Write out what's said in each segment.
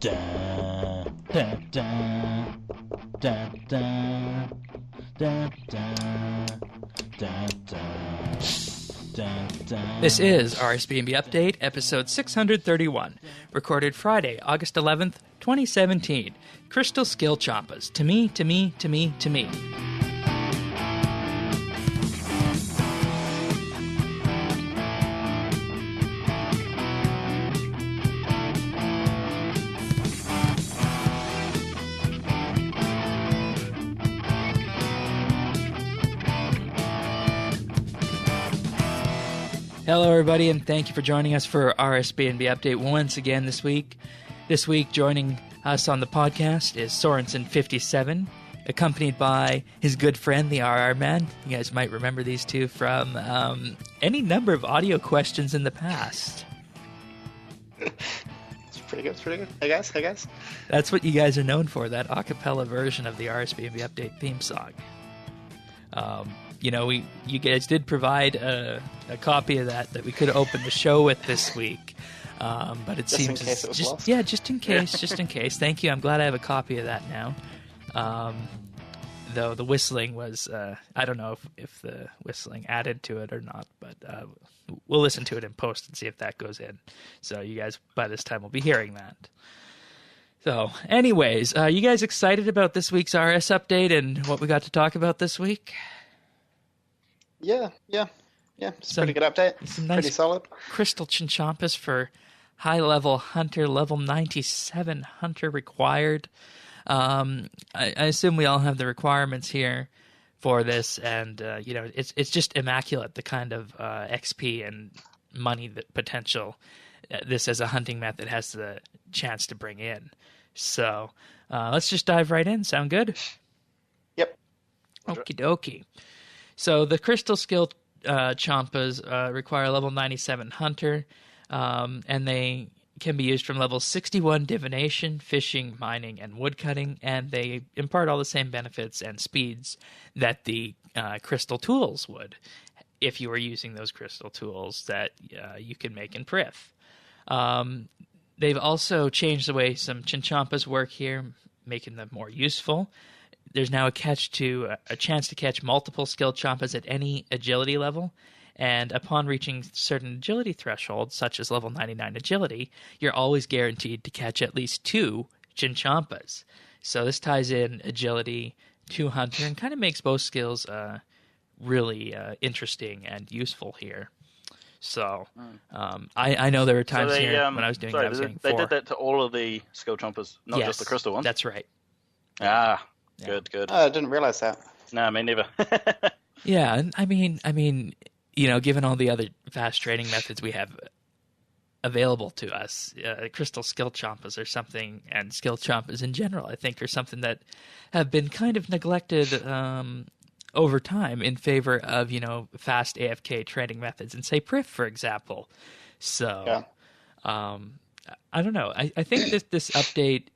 Da, da, da, da, da, da, da, da, da. This is RSBANDB Update, episode 631, recorded Friday, August 11th, 2017. Crystal Skillchompas. To me, to me, to me, to me. Hello, everybody, and thank you for joining us for RSBANDB Update once again this week. This week, joining us on the podcast is Sorensen57, accompanied by his good friend, the RR Man. You guys might remember these two from any number of audio questions in the past. It's pretty good. Hey guys. That's what you guys are known for, that a cappella version of the RSBANDB Update theme song. You guys did provide a copy of that we could open the show with this week, but it seems in case it was lost. Yeah, just in case. Thank you. I'm glad I have a copy of that now. Though the whistling was, I don't know if the whistling added to it or not, but we'll listen to it in post and see if that goes in. So you guys, by this time, will be hearing that. So, anyways, you guys excited about this week's RS update and what we got to talk about this week? Yeah. It's a pretty good update. Some nice pretty solid. Crystal chinchompas for high-level hunter, level 97 hunter required. I assume we all have the requirements here for this, and it's just immaculate, the kind of XP and money that potential this as a hunting method has the chance to bring in. So let's just dive right in. Sound good? Yep. Okie dokie. So the Crystal Skillchompas require level 97 hunter, and they can be used from level 61 divination, fishing, mining, and woodcutting, and they impart all the same benefits and speeds that the crystal tools would if you were using those crystal tools that you can make in Prith. They've also changed the way some chinchompas work here, making them more useful. There's now a chance to catch multiple Skillchompas at any agility level, and upon reaching certain agility thresholds, such as level 99 agility, you're always guaranteed to catch at least 2 chinchompas. So this ties in agility to hunter and kind of makes both skills really interesting and useful here. So I know there were times when I was doing that, I was getting 4. They did that to all of the Skillchompas, not just the crystal ones? That's right. Ah. Yeah. Good. Oh, I didn't realize that. No, me neither. Yeah, and I mean, given all the other fast training methods we have available to us, crystal Skillchompas are something, and Skillchompas in general, I think, are something that have been kind of neglected over time in favor of, fast AFK training methods, and say Prith, for example. So, yeah. I don't know. I think this update,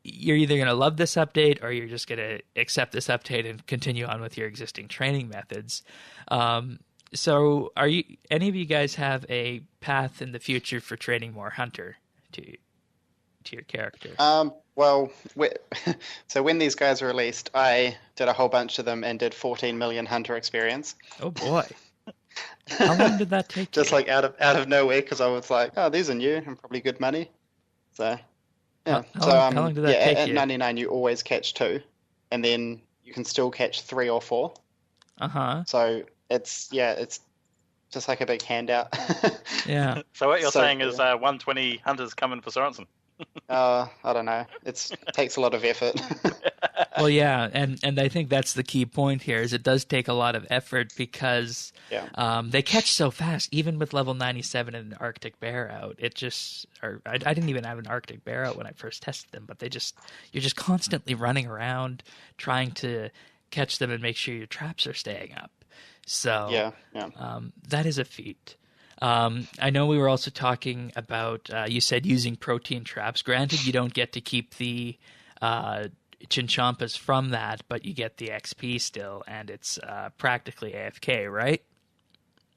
you're either going to love this update or you're just going to accept this update and continue on with your existing training methods. So any of you guys have a path in the future for training more hunter to your character? So when these guys were released, I did a whole bunch of them and did 14 million hunter experience. Oh boy. How long did that take? Just like out of nowhere, because I was like, oh, these are new and probably good money. So yeah. How long did that take at you? 99 you always catch 2, and then you can still catch 3 or 4. So it's just like a big handout. Yeah. So what you're saying is 120 hunters coming for Sorensen? I don't know. It takes a lot of effort. Well, yeah, and I think that's the key point here is it does take a lot of effort because they catch so fast, even with level 97 and an Arctic Bear out. I didn't even have an Arctic Bear out when I first tested them, but you're just constantly running around trying to catch them and make sure your traps are staying up. So that is a feat. I know we were also talking about, you said using protein traps. Granted, you don't get to keep the chinchompas from that, but you get the XP still, and it's practically AFK, right?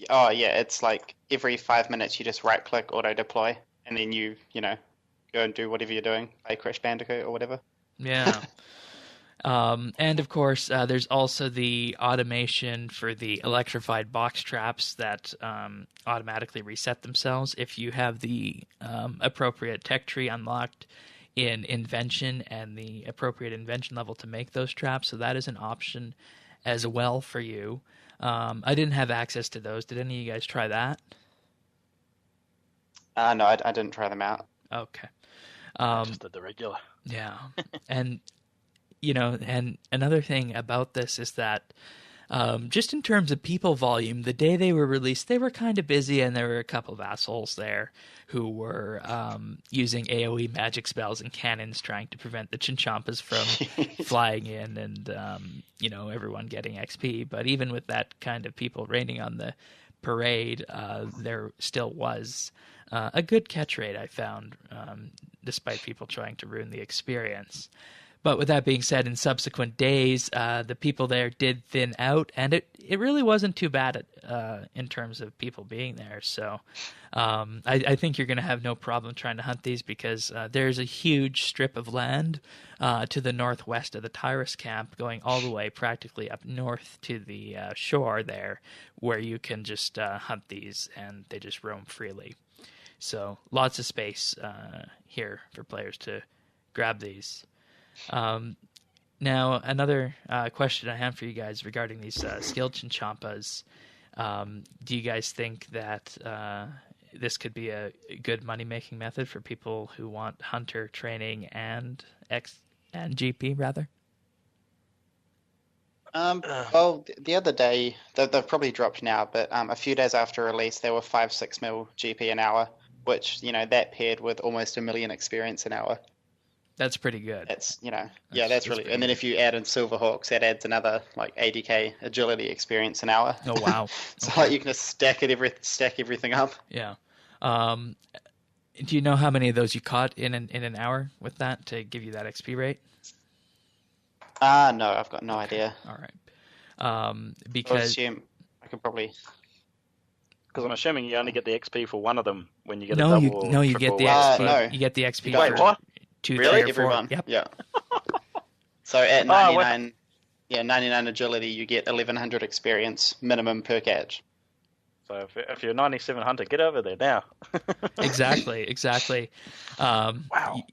Oh, yeah, it's like every 5 minutes you just right-click auto-deploy, and then you go and do whatever you're doing, play Crash Bandicoot or whatever. Yeah. And of course, there's also the automation for the electrified box traps that automatically reset themselves if you have the appropriate tech tree unlocked in Invention and the appropriate Invention level to make those traps. So that is an option as well for you. I didn't have access to those. Did any of you guys try that? No, I didn't try them out. Okay. I just did the regular. Yeah. And and another thing about this is that just in terms of people volume, the day they were released, they were kind of busy, and there were a couple of assholes there who were using AoE magic spells and cannons trying to prevent the chinchompas from flying in and, everyone getting XP. But even with that kind of people raining on the parade, there still was a good catch rate, I found, despite people trying to ruin the experience. But with that being said, in subsequent days, the people there did thin out, and it really wasn't too bad in terms of people being there. So I think you're going to have no problem trying to hunt these because there's a huge strip of land to the northwest of the Tyrus camp going all the way practically up north to the shore there where you can just hunt these, and they just roam freely. So lots of space here for players to grab these. Now, another question I have for you guys regarding these skilled chinchompas. Do you guys think that this could be a good money-making method for people who want hunter training and GP, rather? Well, the other day, they've probably dropped now, but a few days after release, there were 5-6 mil GP an hour, which, that paired with almost 1 million experience an hour. That's pretty good. That's that's really. And then if you add in Silverhawks, that adds another like 80k agility experience an hour. Oh wow! So like you can just stack everything up. Yeah. Do you know how many of those you caught in an hour with that to give you that XP rate? No, I've got no idea. All right. Because I assume I could probably. Because I'm assuming you only get the XP for one of them when you get a double. You get the XP. No. You get the XP. Wait, what? 2, really? 3, or 4. Everyone? Yep. Yeah. So at 99, 99 agility, you get 1100 experience minimum per catch. So if you're 97 hunter, get over there now. Exactly. Wow.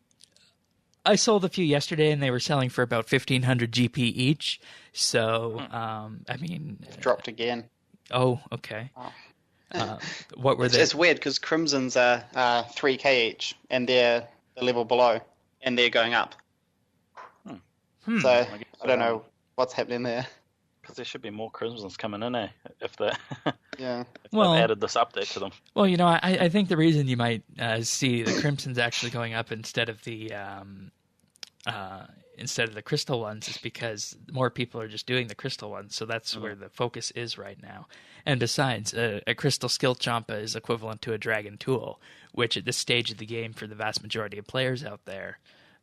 I sold a few yesterday, and they were selling for about 1,500 GP each. So, I mean, it's dropped again. Oh, okay. Oh. What were they? It's weird because Crimsons are 3k each, and they're the level below, and they're going up. So I don't know what's happening there. Because there should be more Crimsons coming in, if they've added this update to them. Well, I think the reason you might see the Crimsons actually going up instead of the crystal ones is because more people are just doing the crystal ones, so that's where the focus is right now. And besides, a crystal Skillchompa is equivalent to a dragon tool, which at this stage of the game for the vast majority of players out there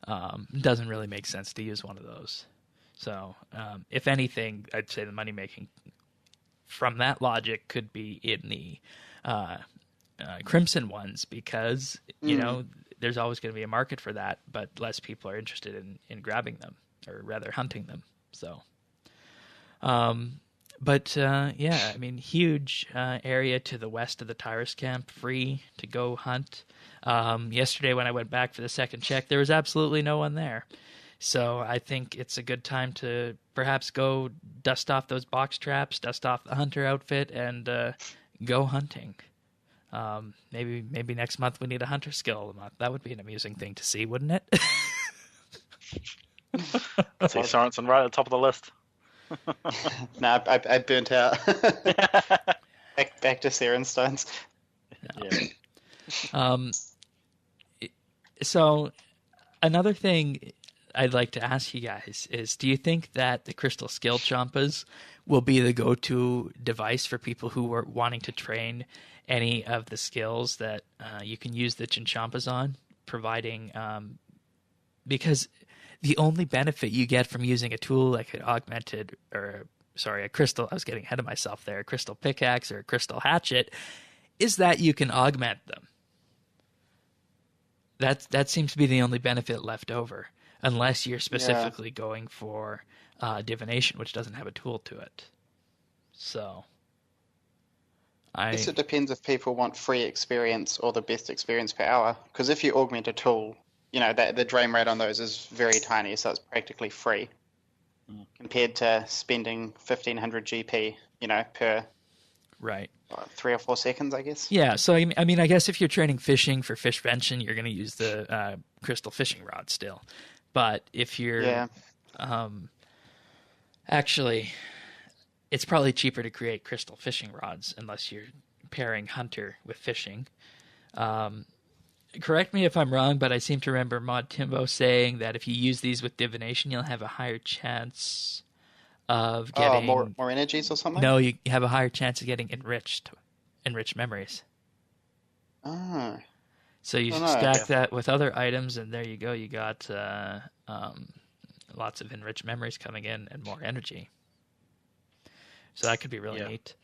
doesn't really make sense to use one of those. So, if anything, I'd say the money-making from that logic could be in the Crimson ones because, there's always going to be a market for that, but less people are interested in grabbing them, or rather hunting them. So, huge area to the west of the Tyrus camp, free to go hunt. Yesterday when I went back for the second check, there was absolutely no one there. So I think it's a good time to perhaps go dust off those box traps, dust off the hunter outfit, and go hunting. Maybe next month we need a hunter skill a month. That would be an amusing thing to see, wouldn't it? See Sorensen right at the top of the list. No, I burnt out. back to Seren Stones. Yeah. So another thing I'd like to ask you guys is, do you think that the crystal Skillchompas will be the go-to device for people who are wanting to train any of the skills that you can use the chinchompas on, providing because the only benefit you get from using a tool like an augmented, a crystal, I was getting ahead of myself there, a crystal pickaxe or a crystal hatchet, is that you can augment them. that seems to be the only benefit left over, unless you're specifically going for divination, which doesn't have a tool to it. So, I guess it depends if people want free experience or the best experience per hour. Because if you augment a tool, the drain rate on those is very tiny, so it's practically free compared to spending 1500 GP, per 3 or 4 seconds, I guess. Yeah, so I mean, I guess if you're training fishing for fishvention, you're going to use the crystal fishing rod still. But if you're actually, it's probably cheaper to create crystal fishing rods unless you're pairing hunter with fishing. Correct me if I'm wrong, but I seem to remember Mod Timbo saying that if you use these with divination, you'll have a higher chance of getting more energies or something. No, you have a higher chance of getting enriched memories. Oh. So you stack that with other items, and there you go. You got lots of enriched memories coming in and more energy. So that could be really neat.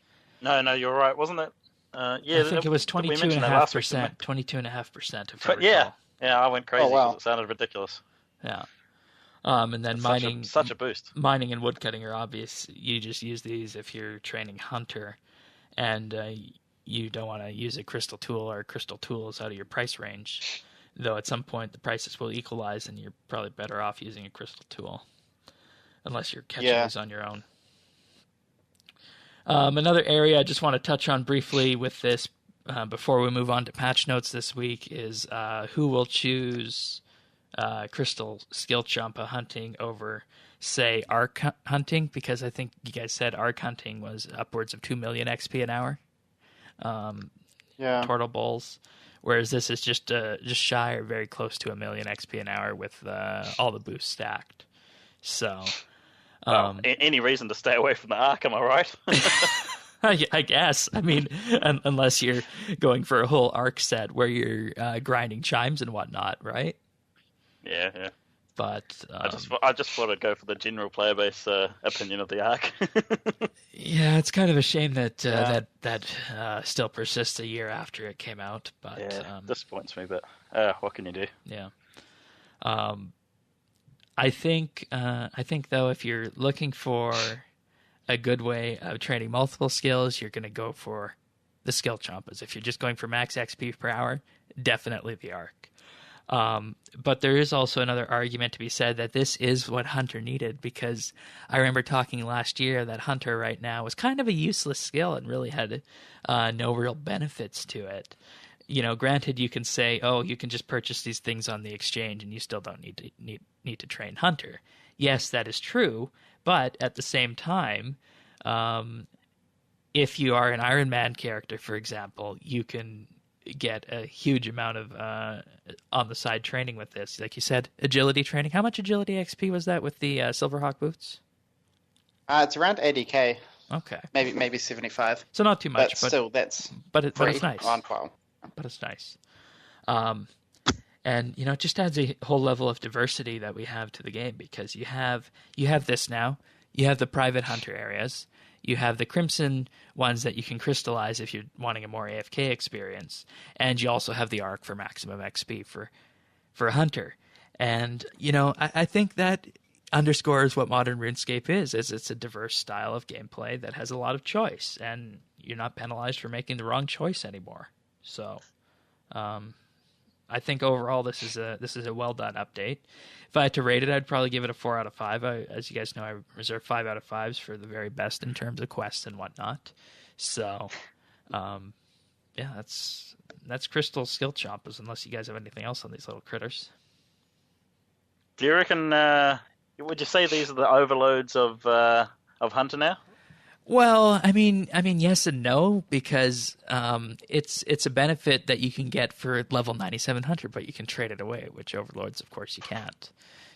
No, you're right, wasn't it? I think it was 22.5%. 22.5%. If I recall. Yeah, I went crazy because it sounded ridiculous. Yeah. And then it's mining, such a boost. Mining and woodcutting are obvious. You just use these if you're training hunter, and you don't want to use a crystal tool or crystal tools out of your price range. Though at some point the prices will equalize, and you're probably better off using a crystal tool, unless you're catching these on your own. Another area I just want to touch on briefly with this before we move on to patch notes this week is who will choose crystal Skillchompa hunting over, say, arc hunting, because I think you guys said arc hunting was upwards of 2 million XP an hour. Turtle bowls, whereas this is just shy or very close to 1 million XP an hour with all the boosts stacked. So. Any reason to stay away from the arc, am I right? I guess. I mean, unless you're going for a whole arc set where you're grinding chimes and whatnot, right? Yeah. But I just thought I'd go for the general player base opinion of the arc. Yeah, it's kind of a shame that that still persists a year after it came out. But disappoints me. But what can you do? Yeah. I think though, if you're looking for a good way of training multiple skills, you're going to go for the Skillchompas. If you're just going for max XP per hour, definitely the arc. But there is also another argument to be said that this is what Hunter needed, because I remember talking last year that Hunter right now was kind of a useless skill and really had no real benefits to it. Granted, you can say, oh, you can just purchase these things on the exchange and you still don't need to train Hunter. Yes, that is true, but at the same time, if you are an Iron Man character, for example, you can get a huge amount of on-the-side training with this. Like you said, agility training. How much agility XP was that with the Silverhawk boots? It's around 80k. Okay. Maybe 75. So not too much, but still, that's but it's nice. On file. But it's nice. And it just adds a whole level of diversity that we have to the game, because you have this now. You have the private hunter areas. You have the crimson ones that you can crystallize if you're wanting a more AFK experience, and you also have the arc for maximum XP for a hunter. And I think that underscores what modern RuneScape is it's a diverse style of gameplay that has a lot of choice, and you're not penalized for making the wrong choice anymore. So, I think overall this is a well done update. If I had to rate it, I'd probably give it a 4 out of 5. As you guys know, I reserve 5 out of 5s for the very best in terms of quests and whatnot. So, that's Crystal Skillchompas. Unless you guys have anything else on these little critters. Do you reckon? Would you say these are the overloads of Hunter now? Well, I mean, yes and no, because it's a benefit that you can get for level 97 Hunter, but you can trade it away, which Overlords, of course, you can't.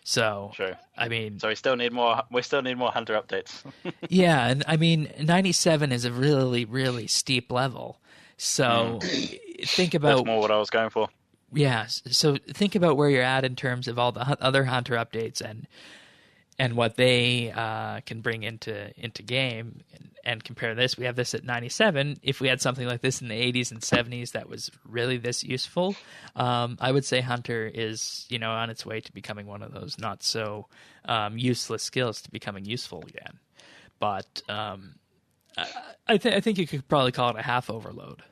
So, sure. I mean, so we still need more Hunter updates. Yeah, and I mean, 97 is a really, really steep level. So think about that's more what I was going for. Yeah, so think about where you're at in terms of all the other Hunter updates, and and what they can bring into game, and compare this. We have this at 97. If we had something like this in the 80s and 70s that was really this useful, I would say Hunter is, on its way to becoming one of those not so useless skills to becoming useful again. But I think you could probably call it a half overload.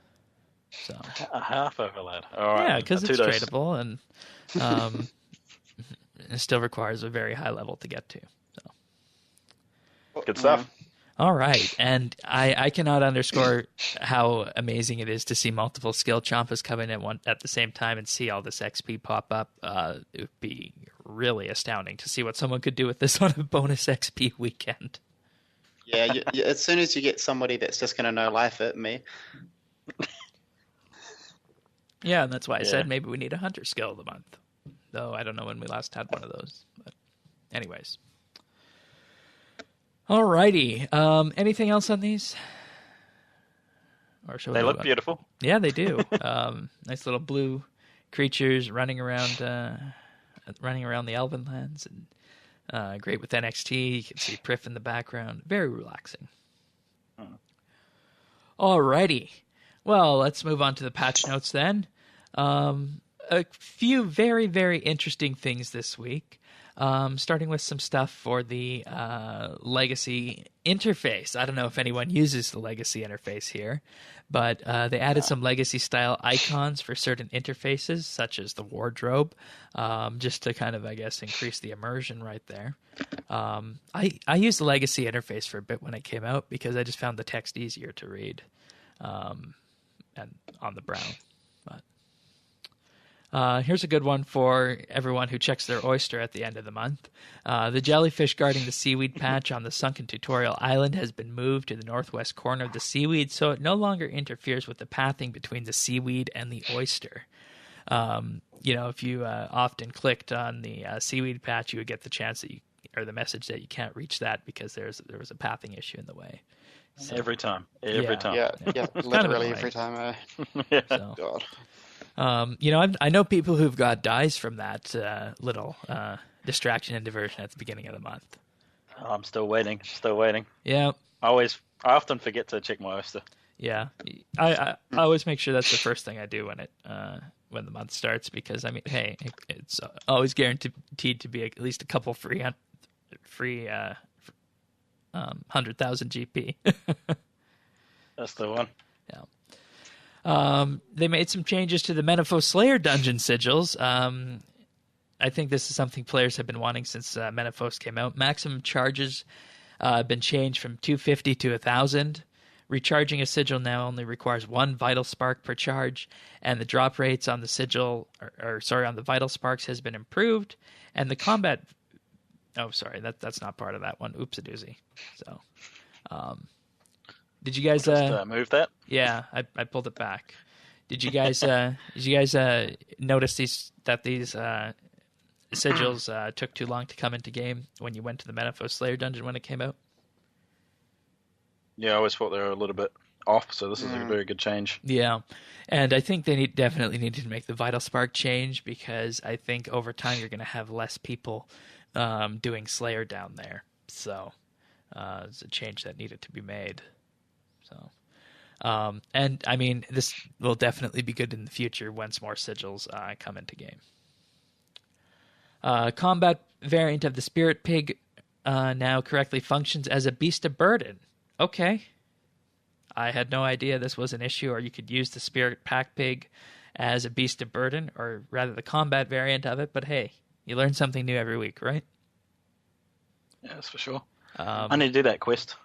So a half overload. All right. Yeah, because it's tradable and it still requires a very high level to get to. So good stuff. All right, and I cannot underscore how amazing it is to see multiple Skillchompas come in at the same time and see all this XP pop up. It would be really astounding to see what someone could do with this on a bonus XP weekend. Yeah, as soon as you get somebody that's just going to know life it, me. Yeah, and that's why I said maybe we need a Hunter skill of the month. Though I don't know when we last had one of those. But anyways. Alrighty. Anything else on these? Or shall they look beautiful. Yeah, they do. Nice little blue creatures running around the Elven lands, and great with NXT. You can see Priff in the background. Very relaxing. Alrighty. Well, let's move on to the patch notes then. A few very, very interesting things this week. Starting with some stuff for the Legacy interface. I don't know if anyone uses the Legacy interface here, but they added some Legacy-style icons for certain interfaces, such as the wardrobe, just to kind of, I guess, increase the immersion right there. I used the Legacy interface for a bit when it came out because I just found the text easier to read and on the brown. Here's a good one for everyone who checks their oyster at the end of the month. The jellyfish guarding the seaweed patch on the sunken tutorial island has been moved to the northwest corner of the seaweed, so it no longer interferes with the pathing between the seaweed and the oyster. If you often clicked on the seaweed patch, you would get the chance that or the message that you can't reach that because there was a pathing issue in the way. So, every time. Yeah, literally every time. So. God. I know people who've got dyes from that little distraction and diversion at the beginning of the month. Oh, I'm still waiting. Yeah. I often forget to check my oyster. Yeah. I always make sure that's the first thing I do when the month starts because, I mean, hey, it's always guaranteed to be at least a couple free 100,000 GP. That's the one. Yeah. They made some changes to the Menifos Slayer dungeon sigils. I think this is something players have been wanting since Menifos came out. Maximum charges have been changed from 250 to 1,000. Recharging a sigil now only requires 1 vital spark per charge, and the drop rates on the sigil, on the vital sparks has been improved, and the combat. Oh, sorry, that's not part of that one. Oops-a-doozy. So, did you guys move that? Yeah, I pulled it back. Did you guys notice these sigils took too long to come into game when you went to the Menifos Slayer dungeon when it came out? Yeah, I always thought they were a little bit off, so this is a very good change. Yeah, and I think they definitely needed to make the Vital Spark change because I think over time you're going to have less people doing Slayer down there. So it's a change that needed to be made. So, and I mean, this will definitely be good in the future once more sigils come into game. Combat variant of the Spirit Pig now correctly functions as a Beast of Burden. Okay. I had no idea this was an issue, or you could use the Spirit Pack Pig as a Beast of Burden, or rather the combat variant of it, but hey, you learn something new every week, right? Yeah, that's for sure. I need to do that quest.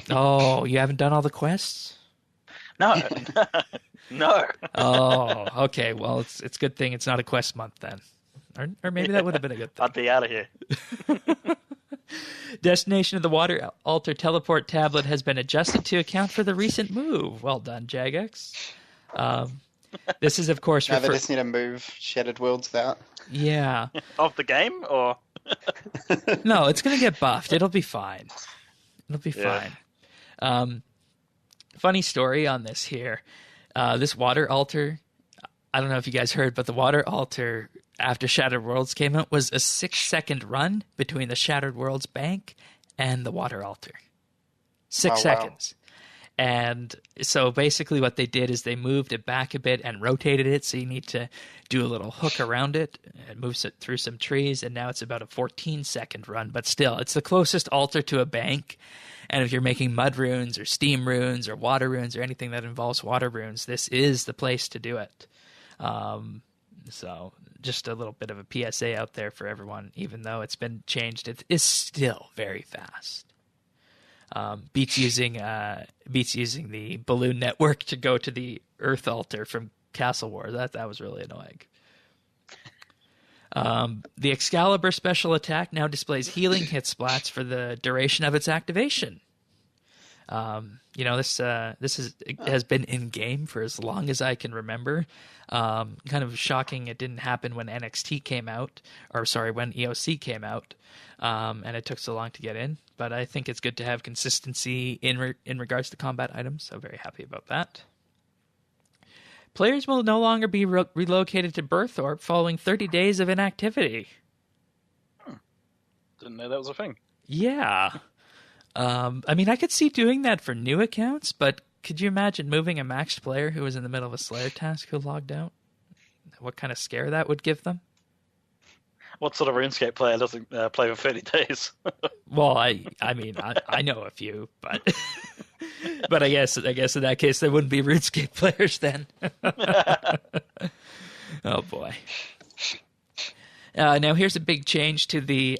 Oh, you haven't done all the quests? No. No. Oh, okay. Well, it's a good thing it's not a quest month then. Or maybe that would have been a good thing. I'd be out of here. Destination of the Water Altar Teleport tablet has been adjusted to account for the recent move. Well done, Jagex. This is, of course... Now they just need to move Shattered Worlds out. Yeah. Of the game, or...? No, it's going to get buffed. It'll be fine. It'll be fine. Funny story on this here. This water altar, I don't know if you guys heard, but the water altar after Shattered Worlds came out was a 6-second run between the Shattered Worlds bank and the water altar. 6 seconds. And so basically what they did is they moved it back a bit and rotated it, so you need to do a little hook around it and move it through some trees, and now it's about a 14-second run. But still, it's the closest altar to a bank, and if you're making mud runes or steam runes or water runes or anything that involves water runes, this is the place to do it. So just a little bit of a PSA out there for everyone. Even though it's been changed, it is still very fast. Beats using the balloon network to go to the Earth altar from Castle War. That was really annoying. The Excalibur special attack now displays healing hit splats for the duration of its activation. This has been in game for as long as I can remember. Kind of shocking it didn't happen when NXT came out, when EOC came out, and it took so long to get in. But I think it's good to have consistency in regards to combat items, so very happy about that. Players will no longer be relocated to Berthorpe following 30 days of inactivity. Didn't know that was a thing. Yeah. I could see doing that for new accounts, but could you imagine moving a maxed player who was in the middle of a Slayer task who logged out? What kind of scare that would give them? What sort of RuneScape player doesn't play for 30 days? Well, I know a few, but but I guess in that case there wouldn't be RuneScape players then. Oh boy. Now here's a big change to the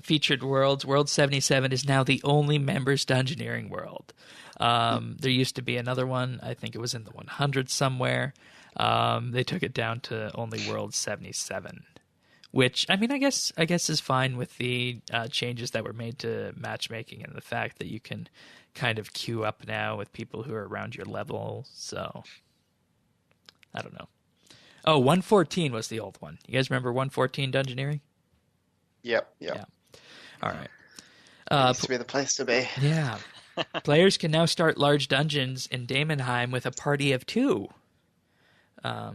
featured worlds. World 77 is now the only members dungeoneering world. There used to be another one. I think it was in the 100 somewhere. They took it down to only World 77. Which, I guess is fine with the changes that were made to matchmaking and the fact that you can kind of queue up now with people who are around your level. So, I don't know. Oh, 114 was the old one. You guys remember 114 Dungeoneering? Yep. Yeah. All right. Used to be the place to be. Yeah. Players can now start large dungeons in Daemonheim with a party of 2. I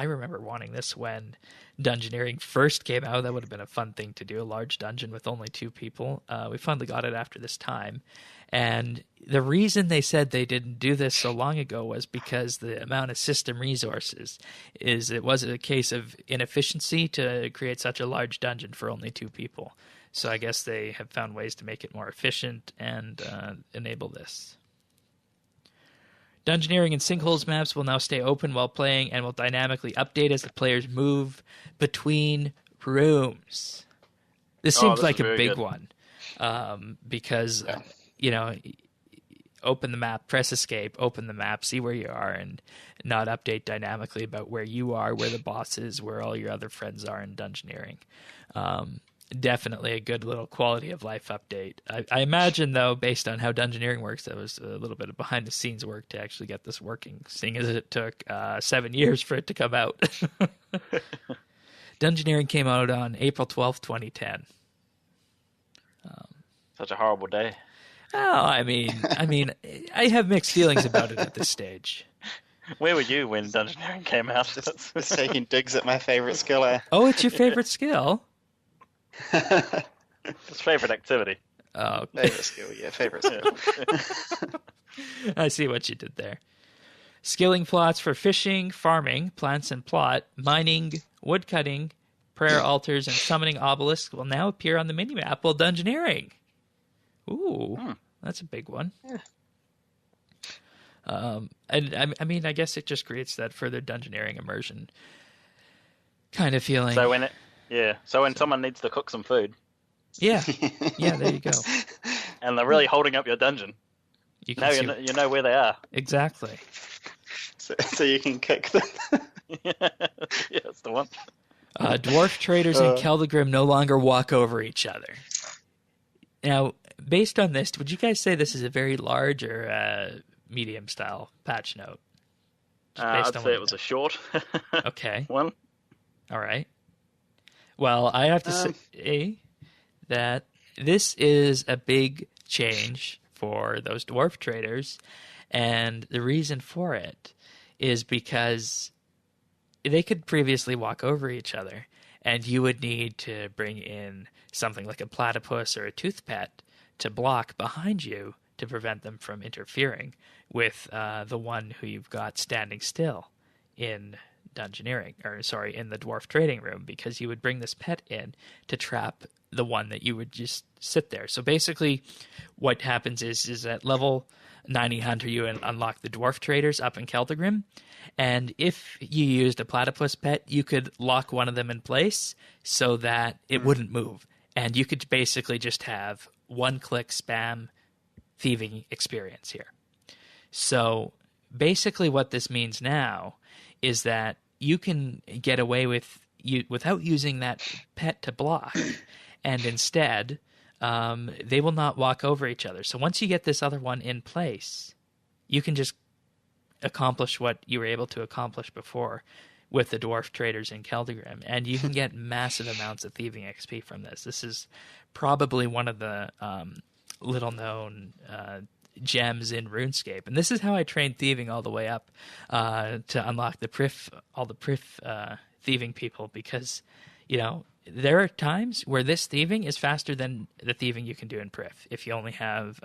remember wanting this when Dungeoneering first came out. That would have been a fun thing to do, a large dungeon with only 2 people. We finally got it after this time. And the reason they said they didn't do this so long ago was because the amount of system resources it was a case of inefficiency to create such a large dungeon for only 2 people. So I guess they have found ways to make it more efficient and enable this. Dungeoneering and Sinkholes maps will now stay open while playing and will dynamically update as the players move between rooms. This seems like a big one because, open the map, press escape, open the map, see where you are, and not update dynamically about where you are, where the boss is, where all your other friends are in Dungeoneering. Definitely a good little quality of life update. I imagine, though, based on how Dungeoneering works, that was a little bit of behind-the-scenes work to actually get this working, seeing as it took 7 years for it to come out. Dungeoneering came out on April 12th, 2010. Such a horrible day. Oh, I have mixed feelings about it at this stage. Where were you when Dungeoneering came out? Just taking digs at my favorite skill. Oh, it's your favorite skill? It's favorite activity. Oh, favorite skill, yeah, favorite skill. I see what you did there. Skilling plots for fishing, farming, plants and plot, mining, woodcutting, prayer altars, and summoning obelisks will now appear on the minimap while Dungeoneering. Ooh, that's a big one. Yeah. I guess it just creates that further Dungeoneering immersion kind of feeling. So when someone needs to cook some food. Yeah, there you go. And they're really holding up your dungeon. You know where they are. Exactly. So you can kick them. Yeah, that's the one. Dwarf traders in Keldagrim no longer walk over each other. Now, based on this, would you guys say this is a very large or medium style patch note? I'd say it was a short okay. one. All right. Well, I have to say that this is a big change for those dwarf traders, and the reason for it is because they could previously walk over each other, and you would need to bring in something like a platypus or a tooth pet to block behind you to prevent them from interfering with the one who you've got standing still in dungeoneering, in the dwarf trading room, because you would bring this pet in to trap the one that you would just sit there. So basically what happens is at level 90 Hunter, you unlock the dwarf traders up in Keldagrim, and if you used a platypus pet, you could lock one of them in place so that it wouldn't move, and you could basically just have one-click spam thieving experience here. So basically what this means now is that you can get away without using that pet to block, and instead they will not walk over each other. So once you get this other one in place, you can just accomplish what you were able to accomplish before with the dwarf traders in Keldagrim, and you can get massive amounts of thieving XP from this. This is probably one of the little-known gems in RuneScape, and this is how I trained thieving all the way up to unlock all the Prif thieving people, because there are times where this thieving is faster than the thieving you can do in Prif if you only have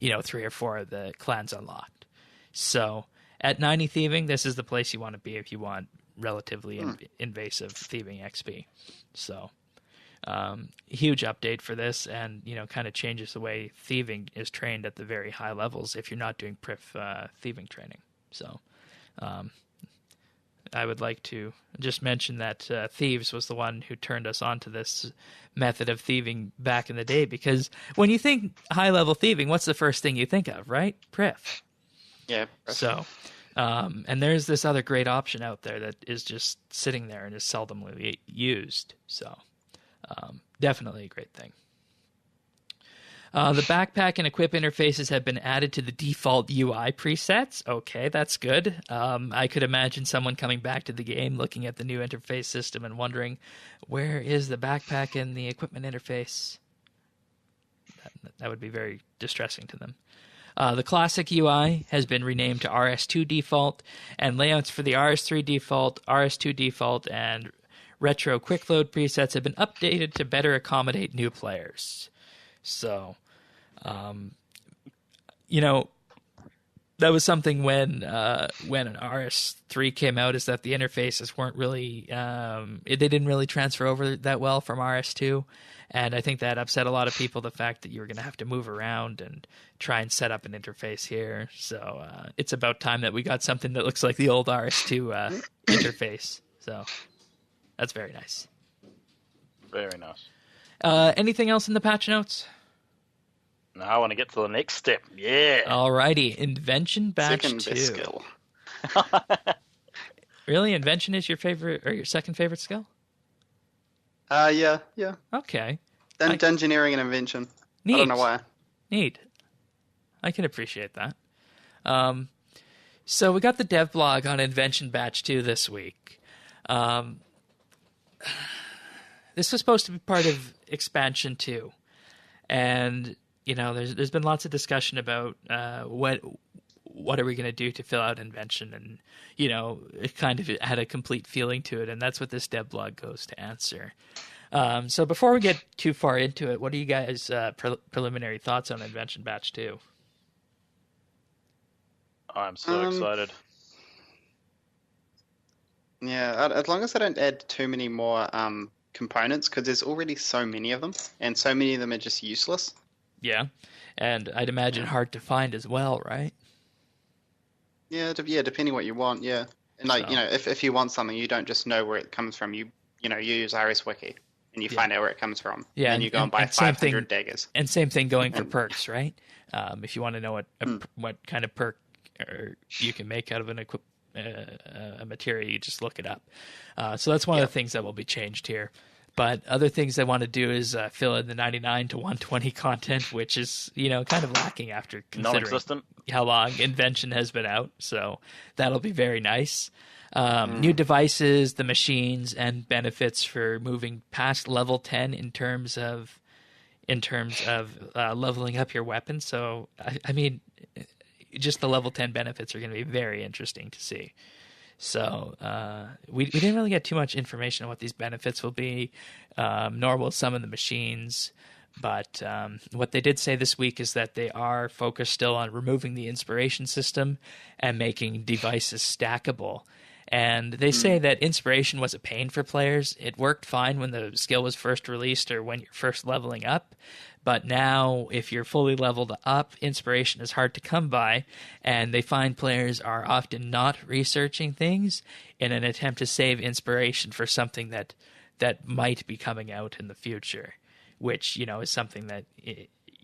3 or 4 of the clans unlocked. So at 90 thieving, this is the place you want to be if you want relatively invasive thieving XP. So huge update for this, and kind of changes the way thieving is trained at the very high levels if you're not doing Prif thieving training. So I would like to just mention that Thieves was the one who turned us on to this method of thieving back in the day, because when you think high-level thieving, what's the first thing you think of, right? Prif. Yeah. So, and there's this other great option out there that is just sitting there and is seldomly used. So, definitely a great thing. The backpack and equip interfaces have been added to the default UI presets. Okay, that's good. I could imagine someone coming back to the game, looking at the new interface system and wondering, where is the backpack and the equipment interface? That would be very distressing to them. The classic UI has been renamed to RS2 default, and layouts for the RS3 default, RS2 default, and retro quick load presets have been updated to better accommodate new players. So, that was something when an RS3 came out, is that the interfaces weren't really, they didn't really transfer over that well from RS2. And I think that upset a lot of people, the fact that you were going to have to move around and try and set up an interface here. So it's about time that we got something that looks like the old RS2 interface. So that's very nice. Very nice. Anything else in the patch notes? No, I want to get to the next step. Yeah. Alrighty. Invention batch 2. Second best skill. Really? Invention is your favorite, or your second favorite skill? Yeah. Okay. Dungeoneering and Invention. Neat. I don't know why. Neat. I can appreciate that. So we got the dev blog on Invention batch 2 this week. This was supposed to be part of expansion 2, and there's been lots of discussion about what are we going to do to fill out Invention, and it kind of had a complete feeling to it, and that's what this dev blog goes to answer. So before we get too far into it, what are you guys' preliminary thoughts on Invention batch 2? I'm so excited. Yeah, as long as I don't add too many more components, because there's already so many of them, and so many of them are just useless. Yeah, and I'd imagine hard to find as well, right? Yeah, depending what you want, yeah. And if you want something, you don't just know where it comes from. You use RS Wiki, and you find out where it comes from. Yeah, and you go and buy 500 daggers. And same thing going for perks, right? If you want to know what kind of perk you can make out of a material, you just look it up. So that's one of the things that will be changed here. But other things I want to do is fill in the 99 to 120 content, which is, kind of lacking after considering non-existent. How long Invention has been out. So that'll be very nice. New devices, the machines, and benefits for moving past level 10 in terms of leveling up your weapon. So, I mean, just the level 10 benefits are going to be very interesting to see. So we didn't really get too much information on what these benefits will be, nor will some of the machines. But what they did say this week is that they are focused still on removing the inspiration system and making devices stackable. And they say that inspiration was a pain for players. It worked fine when the skill was first released or when you're first leveling up. But now, if you're fully leveled up, inspiration is hard to come by. And they find players are often not researching things in an attempt to save inspiration for something that might be coming out in the future, which, is something that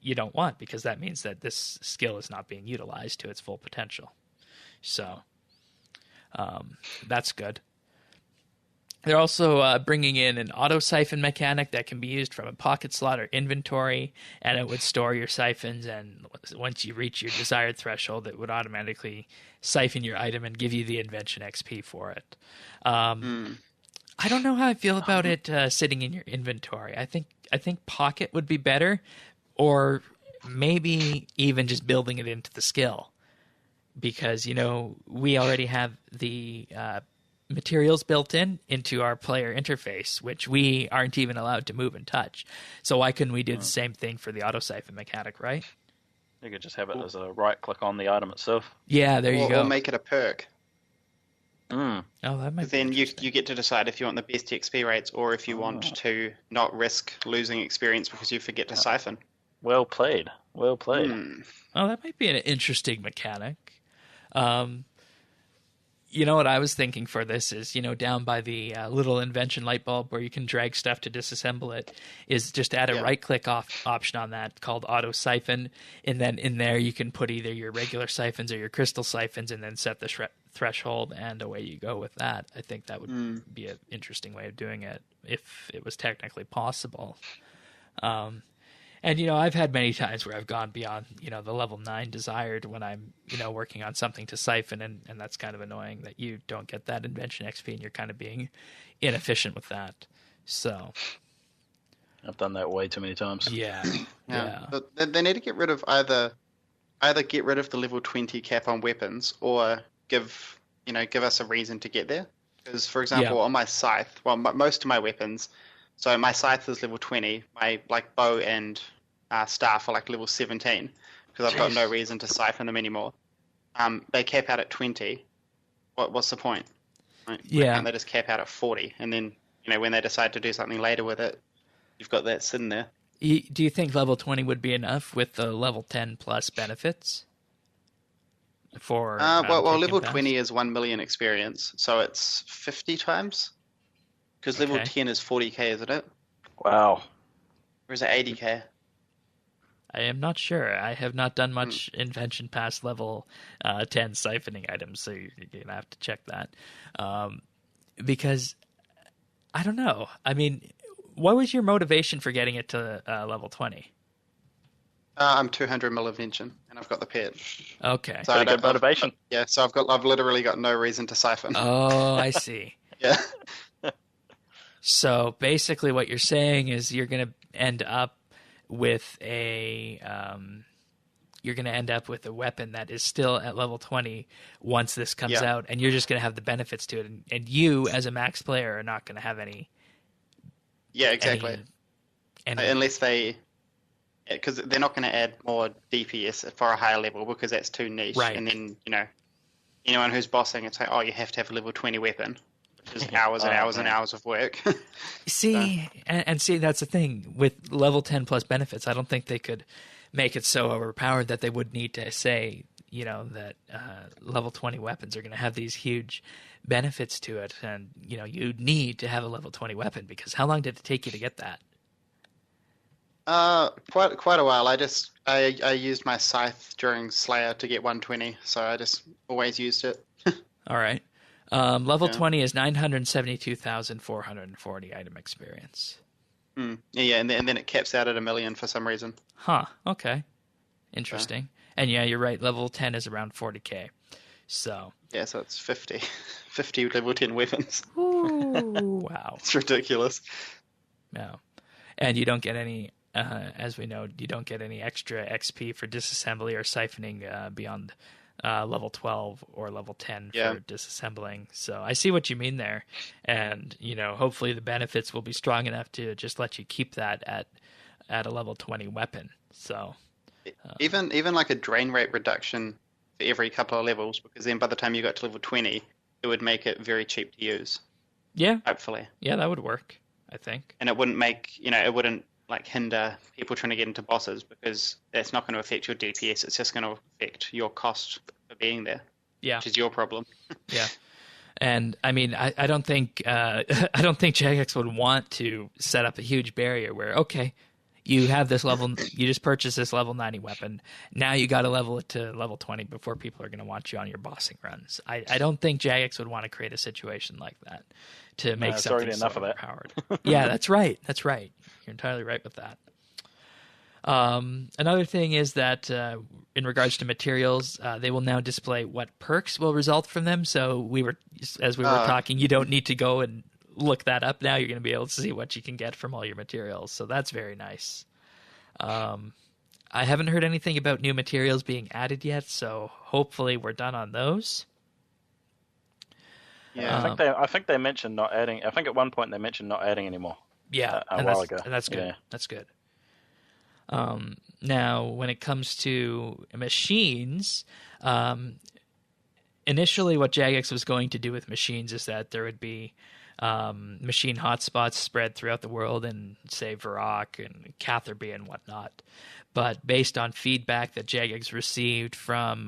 you don't want, because that means that this skill is not being utilized to its full potential. So that's good. They're also bringing in an auto siphon mechanic that can be used from a pocket slot or inventory, and it would store your siphons, and once you reach your desired threshold, it would automatically siphon your item and give you the invention XP for it. I don't know how I feel about it sitting in your inventory. I think pocket would be better, or maybe even just building it into the skill, because we already have the materials built into our player interface, which we aren't even allowed to move and touch. So why couldn't we do the same thing for the auto siphon mechanic, right? You could just have it as a right click on the item itself. Yeah, there you go. Or make it a perk. Mm. Oh, that might. Then you get to decide if you want the best XP rates or if you want to not risk losing experience because you forget to siphon. Well played. Well played. Oh, that might be an interesting mechanic. What I was thinking for this is, down by the little invention light bulb where you can drag stuff to disassemble it, is just add a right-click option on that called auto siphon, and then in there you can put either your regular siphons or your crystal siphons, and then set the threshold, and away you go with that. I think that would be an interesting way of doing it if it was technically possible. And, I've had many times where I've gone beyond, the level 9 desired when I'm, working on something to siphon, and that's kind of annoying that you don't get that invention XP and you're kind of being inefficient with that. So I've done that way too many times. Yeah. But they need to get rid of either get rid of the level 20 cap on weapons, or give us a reason to get there. Because, for example, on my scythe, most of my weapons, so my scythe is level 20, my bow and staff are level 17, because I've got no reason to siphon them anymore. They cap out at 20. What's the point? Right? Why can't they just cap out at 40? And then, when they decide to do something later with it, you've got that sitting there. Do you think level 20 would be enough with the level 10 plus benefits? For level 20 is 1 million experience, so it's 50 times. Because level 10 is 40k, isn't it? Wow. Or is it 80k? I am not sure. I have not done much invention past level 10 siphoning items, so you're going to have to check that. Because, I don't know. I mean, what was your motivation for getting it to level 20? I'm 200 mil invention, and I've got the pet. Okay. So good motivation. So I've literally got no reason to siphon. Oh, I see. Yeah. So basically, what you're saying is you're going to end up with a weapon that is still at level 20 once this comes out, and you're just going to have the benefits to it, and you as a max player are not going to have any. Yeah, exactly. Unless because they're not going to add more DPS for a higher level, because that's too niche. Right. And then anyone who's bossing, it's like, oh, you have to have a level 20 weapon. Just hours and hours and hours of work. See, and see, that's the thing. With level 10 plus benefits, I don't think they could make it so overpowered that they would need to say, that level 20 weapons are going to have these huge benefits to it. And, you need to have a level 20 weapon, because how long did it take you to get that? Quite a while. I used my scythe during Slayer to get 120, so I just always used it. All right. Level 20 is 972,440 item experience. Yeah, and then it caps out at 1 million for some reason. Huh, okay. Interesting. And you're right, level 10 is around 40k. So. Yeah, so it's 50 level 10 weapons. Ooh, wow. It's ridiculous. Yeah. And you don't get any, as we know, you don't get any extra XP for disassembly or siphoning beyond level 12 or level 10 for disassembling. So I see what you mean there. And, hopefully the benefits will be strong enough to just let you keep that at a level 20 weapon. So even like a drain rate reduction for every couple of levels, because then by the time you got to level 20, it would make it very cheap to use. Yeah. Hopefully. Yeah, that would work, I think. And it wouldn't it wouldn't hinder people trying to get into bosses, because that's not going to affect your DPS. It's just going to affect your cost for being there. Yeah. Which is your problem. Yeah. And I mean, I don't think Jagex would want to set up a huge barrier where, okay, you have this level, you just purchased this level 90 weapon. Now you got to level it to level 20 before people are going to want you on your bossing runs. I don't think Jagex would want to create a situation like that to make something so overpowered. Yeah, that's right. That's right. You're entirely right with that. Another thing is that in regards to materials, they will now display what perks will result from them. So as we were talking, you don't need to go and look that up now. You're going to be able to see what you can get from all your materials. So that's very nice. I haven't heard anything about new materials being added yet, so hopefully we're done on those. Yeah, I think they mentioned not adding. I think at one point they mentioned not adding anymore. Yeah, a while ago. And that's good. Yeah. That's good. Now, when it comes to machines, initially what Jagex was going to do with machines is that there would be machine hotspots spread throughout the world in, say, Varrock and Catherby and whatnot. But based on feedback that Jagex received from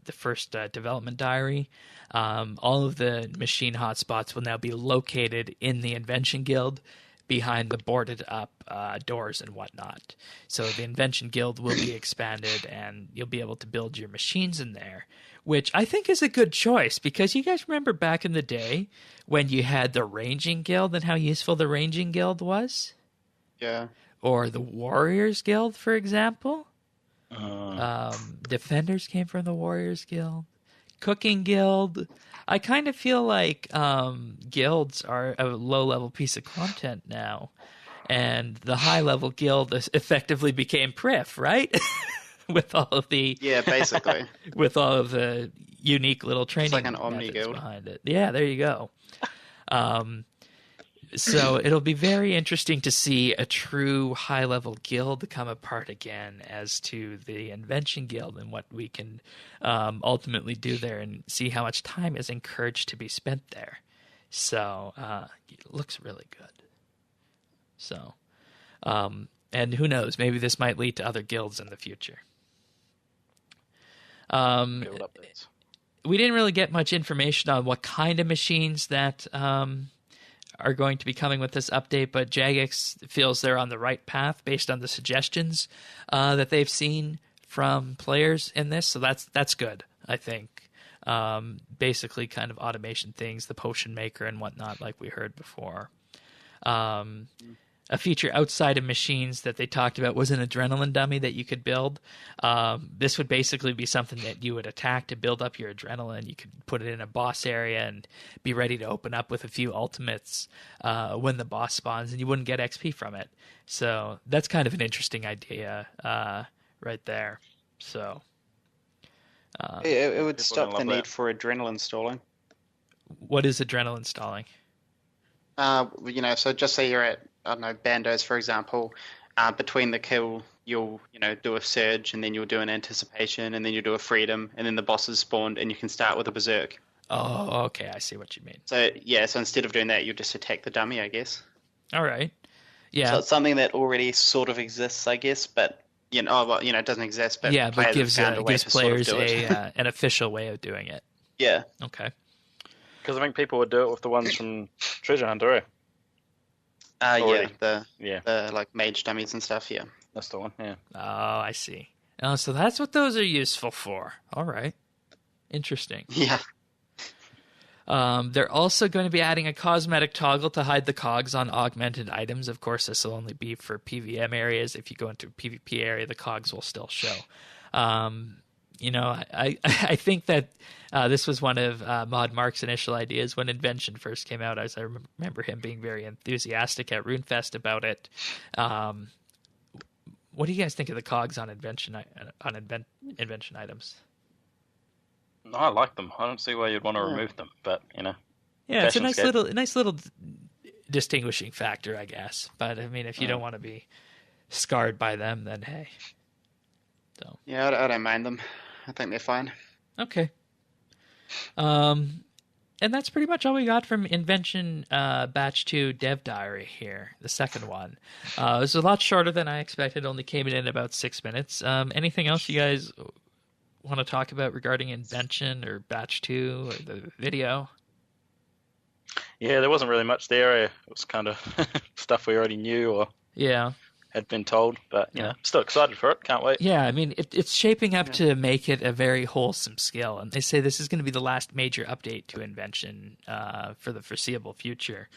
the first development diary, all of the machine hotspots will now be located in the Invention Guild behind the boarded up doors and whatnot. So the Invention Guild will be expanded and you'll be able to build your machines in there, which I think is a good choice, because you guys remember back in the day when you had the Ranging Guild and how useful the Ranging Guild was? Yeah. Or the Warriors Guild, for example. Defenders came from the Warriors Guild. Cooking Guild. I kind of feel like guilds are a low-level piece of content now. And the high-level guild effectively became Priff, right? With all of the... Yeah, basically. With all of the unique little training it's like an Omni guild behind it. Yeah, there you go. So it'll be very interesting to see a true high-level guild come apart again as to the Invention Guild and what we can ultimately do there, and see how much time is encouraged to be spent there. So it looks really good. So, and who knows, maybe this might lead to other guilds in the future. Guild updates. We didn't really get much information on what kind of machines that are going to be coming with this update, but Jagex feels they're on the right path based on the suggestions that they've seen from players in this. So that's good, I think. Basically kind of automation things, the potion maker and whatnot, like we heard before. A feature outside of machines that they talked about was an adrenaline dummy that you could build. This would basically be something that you would attack to build up your adrenaline. You could put it in a boss area and be ready to open up with a few ultimates when the boss spawns, and you wouldn't get XP from it. So that's kind of an interesting idea right there. So it would stop the need for adrenaline stalling. What is adrenaline stalling? So just say you're at, I don't know, Bandos, for example, between the kill, you'll, do a surge, and then you'll do an anticipation, and then you'll do a freedom, and then the boss is spawned, and you can start with a berserk. Oh, okay, I see what you mean. So, so instead of doing that, you just attack the dummy, I guess. All right. Yeah. So it's something that already sort of exists, I guess, but, it doesn't exist, but yeah, but gives players sort of do it. An official way of doing it. Yeah. Okay. Because I think people would do it with the ones from Treasure Hunter, eh? The like mage dummies and stuff, yeah. That's the one, yeah. Oh, I see. Oh, so that's what those are useful for. All right. Interesting. Yeah. They're also going to be adding a cosmetic toggle to hide the cogs on augmented items. Of course, this will only be for PVM areas. If you go into a PvP area, the cogs will still show. I think that this was one of Mod Mark's initial ideas when Invention first came out, as I remember him being very enthusiastic at RuneFest about it. What do you guys think of the cogs on Invention items? I like them. I don't see why you'd want to remove them, but Yeah, it's a nice fashion's little distinguishing factor, I guess. But I mean, if you don't want to be scarred by them, then hey. So yeah, I don't mind them. I think they're fine. okay. And that's pretty much all we got from Invention Batch 2 Dev Diary here, the second one. It was a lot shorter than I expected, only came in about 6 minutes. Anything else you guys want to talk about regarding Invention or Batch 2 or the video? Yeah, there wasn't really much there. It was kind of stuff we already knew or had been told, but still excited for it. Can't wait. Yeah, I mean, it's shaping up to make it a very wholesome skill, and they say this is going to be the last major update to Invention for the foreseeable future,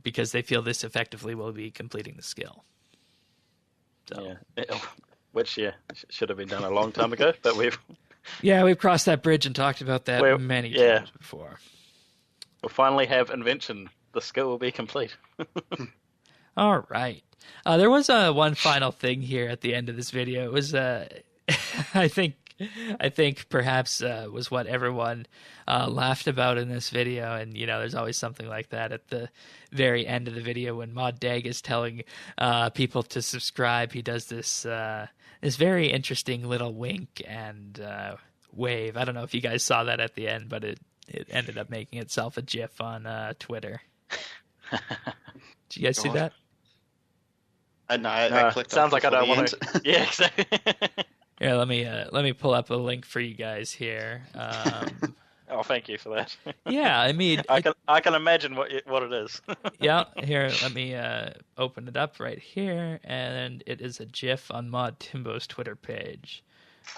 because they feel this effectively will be completing the skill. So. Yeah, which should have been done a long time ago, but we've crossed that bridge and talked about that many times before. We'll finally have Invention. The skill will be complete. All right. There was one final thing here at the end of this video. It was, I think perhaps was what everyone laughed about in this video. And, there's always something like that at the very end of the video when Mod Dag is telling people to subscribe. He does this very interesting little wink and wave. I don't know if you guys saw that at the end, but it ended up making itself a GIF on Twitter. Did you guys see that? I clicked. Sounds like I don't want to. Yeah, exactly. Here, let me pull up a link for you guys here. Oh, thank you for that. Yeah, I mean, I can imagine what it is. Yeah, here, let me open it up right here, and it is a GIF on Mod Timbo's Twitter page.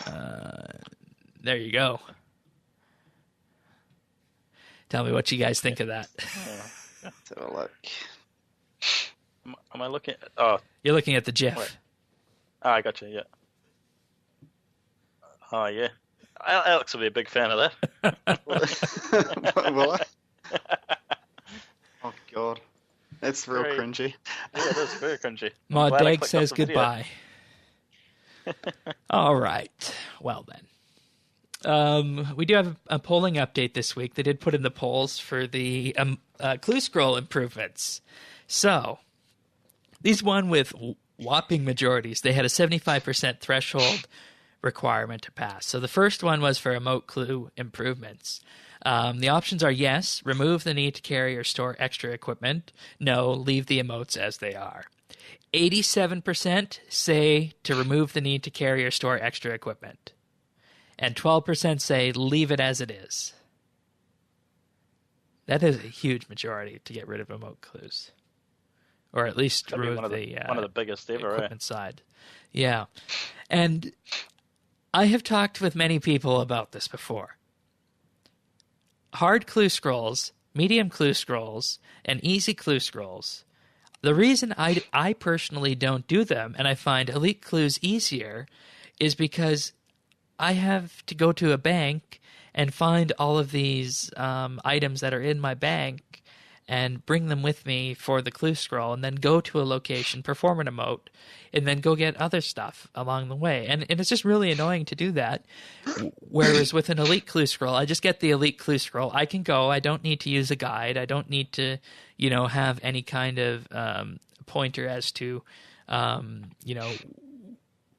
There you go. Tell me what you guys think of that. Let's have a look. Am I looking at... Oh. You're looking at the GIF. Wait. Oh, I got you, yeah. Oh, yeah. Alex will be a big fan of that. Will I? Oh, God. That's real cringy. Yeah, it is very cringy. Mod Dag says goodbye. All right. Well, then. We do have a polling update this week. They did put in the polls for the clue scroll improvements. So, these won with whopping majorities. They had a 75% threshold requirement to pass. So the first one was for emote clue improvements. The options are yes, remove the need to carry or store extra equipment. No, leave the emotes as they are. 87% say to remove the need to carry or store extra equipment. And 12% say leave it as it is. That is a huge majority to get rid of emote clues. Or at least remove one of the biggest ever, equipment side. Yeah. And I have talked with many people about this before. Hard clue scrolls, medium clue scrolls, and easy clue scrolls. The reason I personally don't do them, and I find elite clues easier, is because I have to go to a bank and find all of these items that are in my bank and bring them with me for the clue scroll, and then go to a location, perform an emote, and then go get other stuff along the way. And it's just really annoying to do that. Whereas with an elite clue scroll, I just get the elite clue scroll. I can go. I don't need to use a guide. I don't need to, have any kind of pointer as to,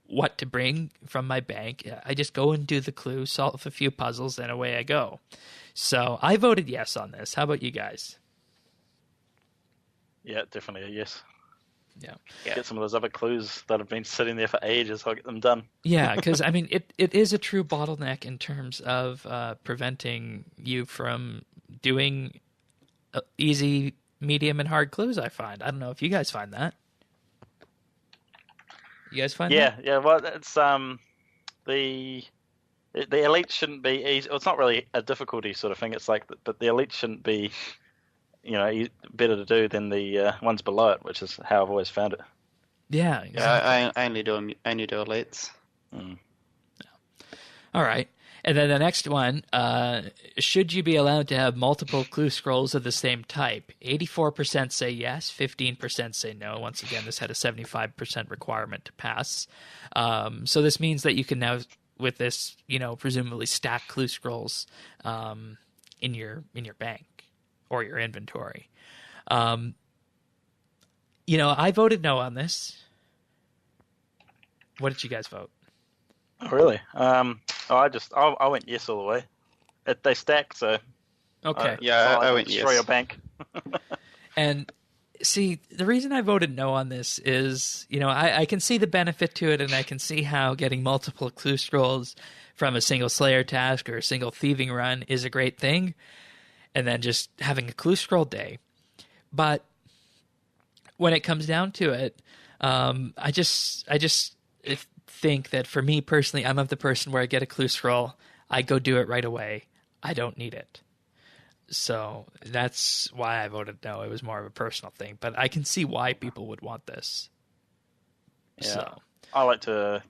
what to bring from my bank. I just go and do the clue, solve a few puzzles, and away I go. So I voted yes on this. How about you guys? Yeah, definitely a yes. Yeah. Get some of those other clues that have been sitting there for ages. I'll get them done. Yeah, because, I mean, it is a true bottleneck in terms of preventing you from doing easy, medium, and hard clues, I find. I don't know if you guys find that. You guys find that? Yeah. Well, it's the elite shouldn't be easy. Well, it's not really a difficulty sort of thing. It's like, but the elite shouldn't be, better to do than the ones below it, which is how I've always found it. Yeah, exactly. Yeah, I only do elites. Mm. All right. And then the next one, should you be allowed to have multiple clue scrolls of the same type? 84% say yes, 15% say no. Once again, this had a 75% requirement to pass. So this means that you can now with this, presumably stacked clue scrolls in your bank or your inventory. I voted no on this. What did you guys vote? Oh, really? I went yes all the way. They stack, so okay. I went yes. Destroy your bank. And see, the reason I voted no on this is, I can see the benefit to it, and I can see how getting multiple clue scrolls from a single Slayer task or a single thieving run is a great thing, and then just having a clue scroll day. But when it comes down to it, I just think that for me personally, I'm of the person where I get a clue scroll, I go do it right away. I don't need it. So that's why I voted no. It was more of a personal thing, but I can see why people would want this. Yeah. So I like to,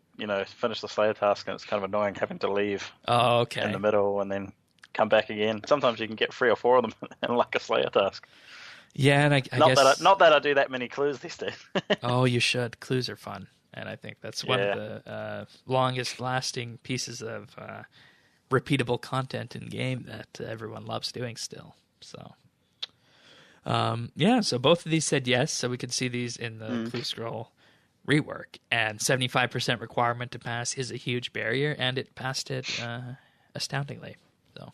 finish the Slayer task, and it's kind of annoying having to leave in the middle and then come back again. Sometimes you can get 3 or 4 of them in like a Slayer task. Yeah, and I guess... Not that I do that many clues these days. Oh, you should. Clues are fun, and I think that's one of the longest-lasting pieces of repeatable content in game that everyone loves doing still. So, so both of these said yes, so we could see these in the clue scroll rework. And 75% requirement to pass is a huge barrier, and it passed it astoundingly. So,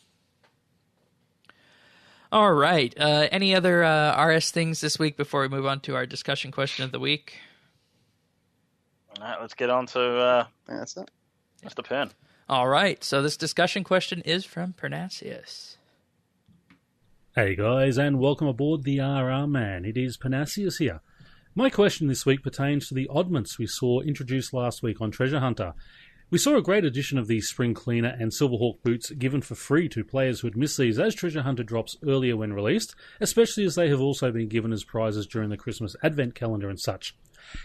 all right. Any other RS things this week before we move on to our discussion question of the week? All right, let's get on to that's it. Mr. Pern. All right, so this discussion question is from Pernasius. Hey guys, and welcome aboard the RR Man. It is Pernasius here. My question this week pertains to the Oddments we saw introduced last week on Treasure Hunter. We saw a great addition of the Spring Cleaner and Silverhawk boots given for free to players who had missed these as Treasure Hunter drops earlier when released, especially as they have also been given as prizes during the Christmas Advent calendar and such.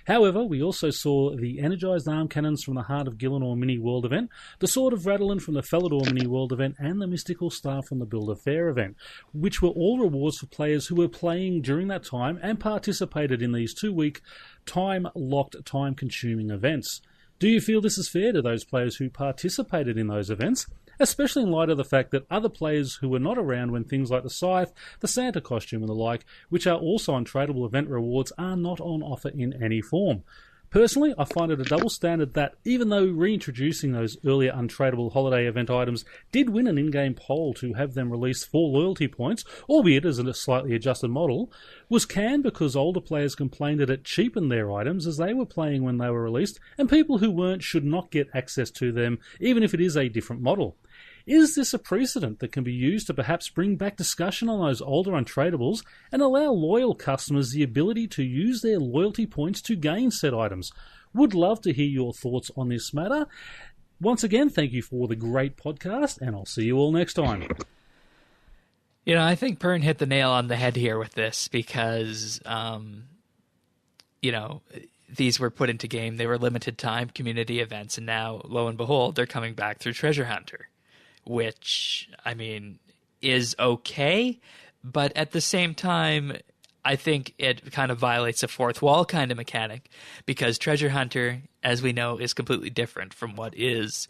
However, we also saw the Energized Arm Cannons from the Heart of Gielinor mini-world event, the Sword of Radalin from the Felidor mini-world event, and the Mystical Staff from the Builder Fair event, which were all rewards for players who were playing during that time and participated in these 2-week, time-locked, time-consuming events. Do you feel this is fair to those players who participated in those events, especially in light of the fact that other players who were not around when things like the Scythe, the Santa costume and the like, which are also untradeable event rewards, are not on offer in any form? Personally, I find it a double standard that, even though reintroducing those earlier untradeable holiday event items did win an in-game poll to have them released for loyalty points, albeit as a slightly adjusted model, was canned because older players complained that it cheapened their items as they were playing when they were released, and people who weren't should not get access to them, even if it is a different model. Is this a precedent that can be used to perhaps bring back discussion on those older untradables and allow loyal customers the ability to use their loyalty points to gain said items? Would love to hear your thoughts on this matter. Once again, thank you for the great podcast, and I'll see you all next time. I think Pern hit the nail on the head here with this because, these were put into game. They were limited time community events, and now, lo and behold, they're coming back through Treasure Hunter, which, is okay, but at the same time, I think it kind of violates a fourth wall kind of mechanic, because Treasure Hunter, as we know, is completely different from what is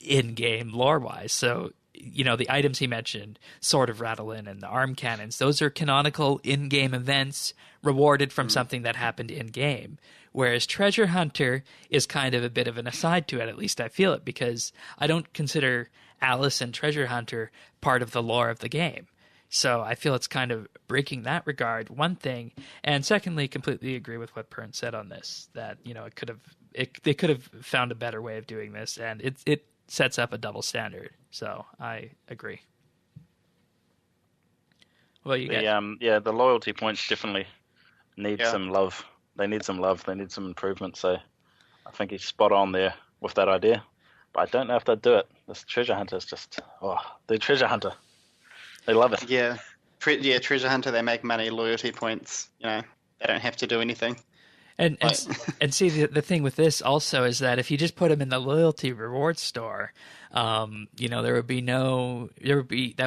in-game lore-wise. So, the items he mentioned, Sword of Radalin and the arm cannons, those are canonical in-game events rewarded from something that happened in-game. Whereas Treasure Hunter is kind of a bit of an aside to it, at least I feel it, because I don't consider Alice and Treasure Hunter part of the lore of the game. So I feel it's kind of breaking that regard, one thing. And secondly, completely agree with what Pern said on this, that, they could have found a better way of doing this, and it sets up a double standard. So I agree. Well, the loyalty points definitely need some love. They need some love. They need some improvement. So I think he's spot on there with that idea. But I don't know if they'd do it. This Treasure Hunter is just, the Treasure Hunter. They love it. Yeah. Treasure Hunter, they make money, loyalty points. They don't have to do anything. And see, the thing with this also is that if you just put them in the loyalty reward store, that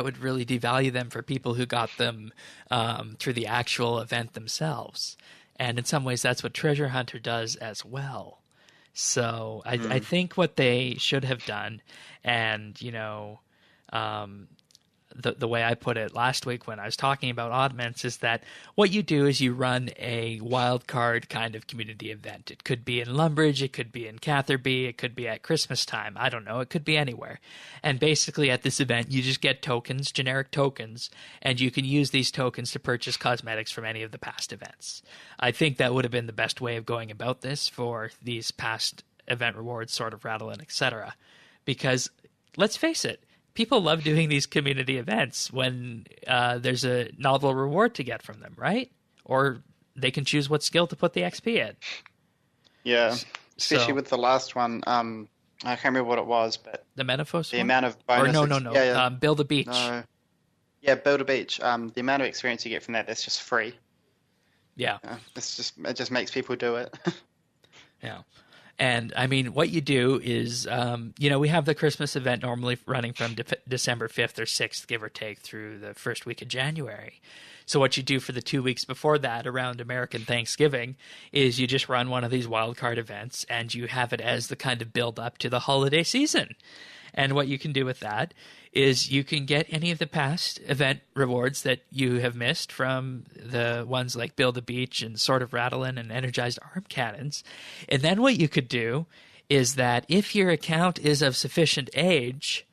would really devalue them for people who got them through the actual event themselves. And in some ways, that's what Treasure Hunter does as well. So I think what they should have done, and the way I put it last week when I was talking about Oddments, is that what you do is you run a wild card kind of community event. It could be in Lumbridge, it could be in Catherby, it could be at Christmas time. I don't know. It could be anywhere. And basically at this event, you just get tokens, generic tokens, and you can use these tokens to purchase cosmetics from any of the past events. I think that would have been the best way of going about this for these past event rewards, Sword of Rattlin, etc. Because let's face it, people love doing these community events when there's a novel reward to get from them, right? Or they can choose what skill to put the XP in. Yeah, especially with the last one. I can't remember what it was, but the Menaphos the one? amount of bonuses. Or no. Yeah. Build a Beach. No. Yeah, Build a Beach. The amount of experience you get from that's just free. Yeah. It just makes people do it. Yeah. And, I mean, what you do is, we have the Christmas event normally running from December 5th or 6th, give or take, through the first week of January. So what you do for the 2 weeks before that, around American Thanksgiving, is you just run one of these wildcard events, and you have it as the kind of build-up to the holiday season. And what you can do with that is you can get any of the past event rewards that you have missed from the ones like Build a Beach and Sword of Rattlin and Energized Arm Cannons. And then what you could do is that if your account is of sufficient age,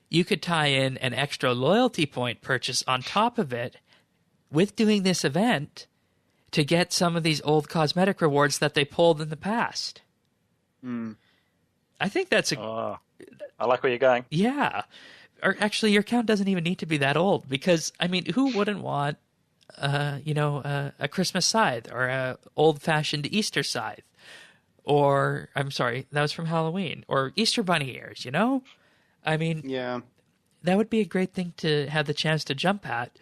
you could tie in an extra loyalty point purchase on top of it with doing this event to get some of these old cosmetic rewards that they pulled in the past. I think that's I like where you're going. Yeah. Or actually, your account doesn't even need to be that old because, I mean, who wouldn't want, a Christmas scythe or a old-fashioned Easter scythe? Or, I'm sorry, that was from Halloween. Or Easter bunny ears, I mean, yeah, that would be a great thing to have the chance to jump at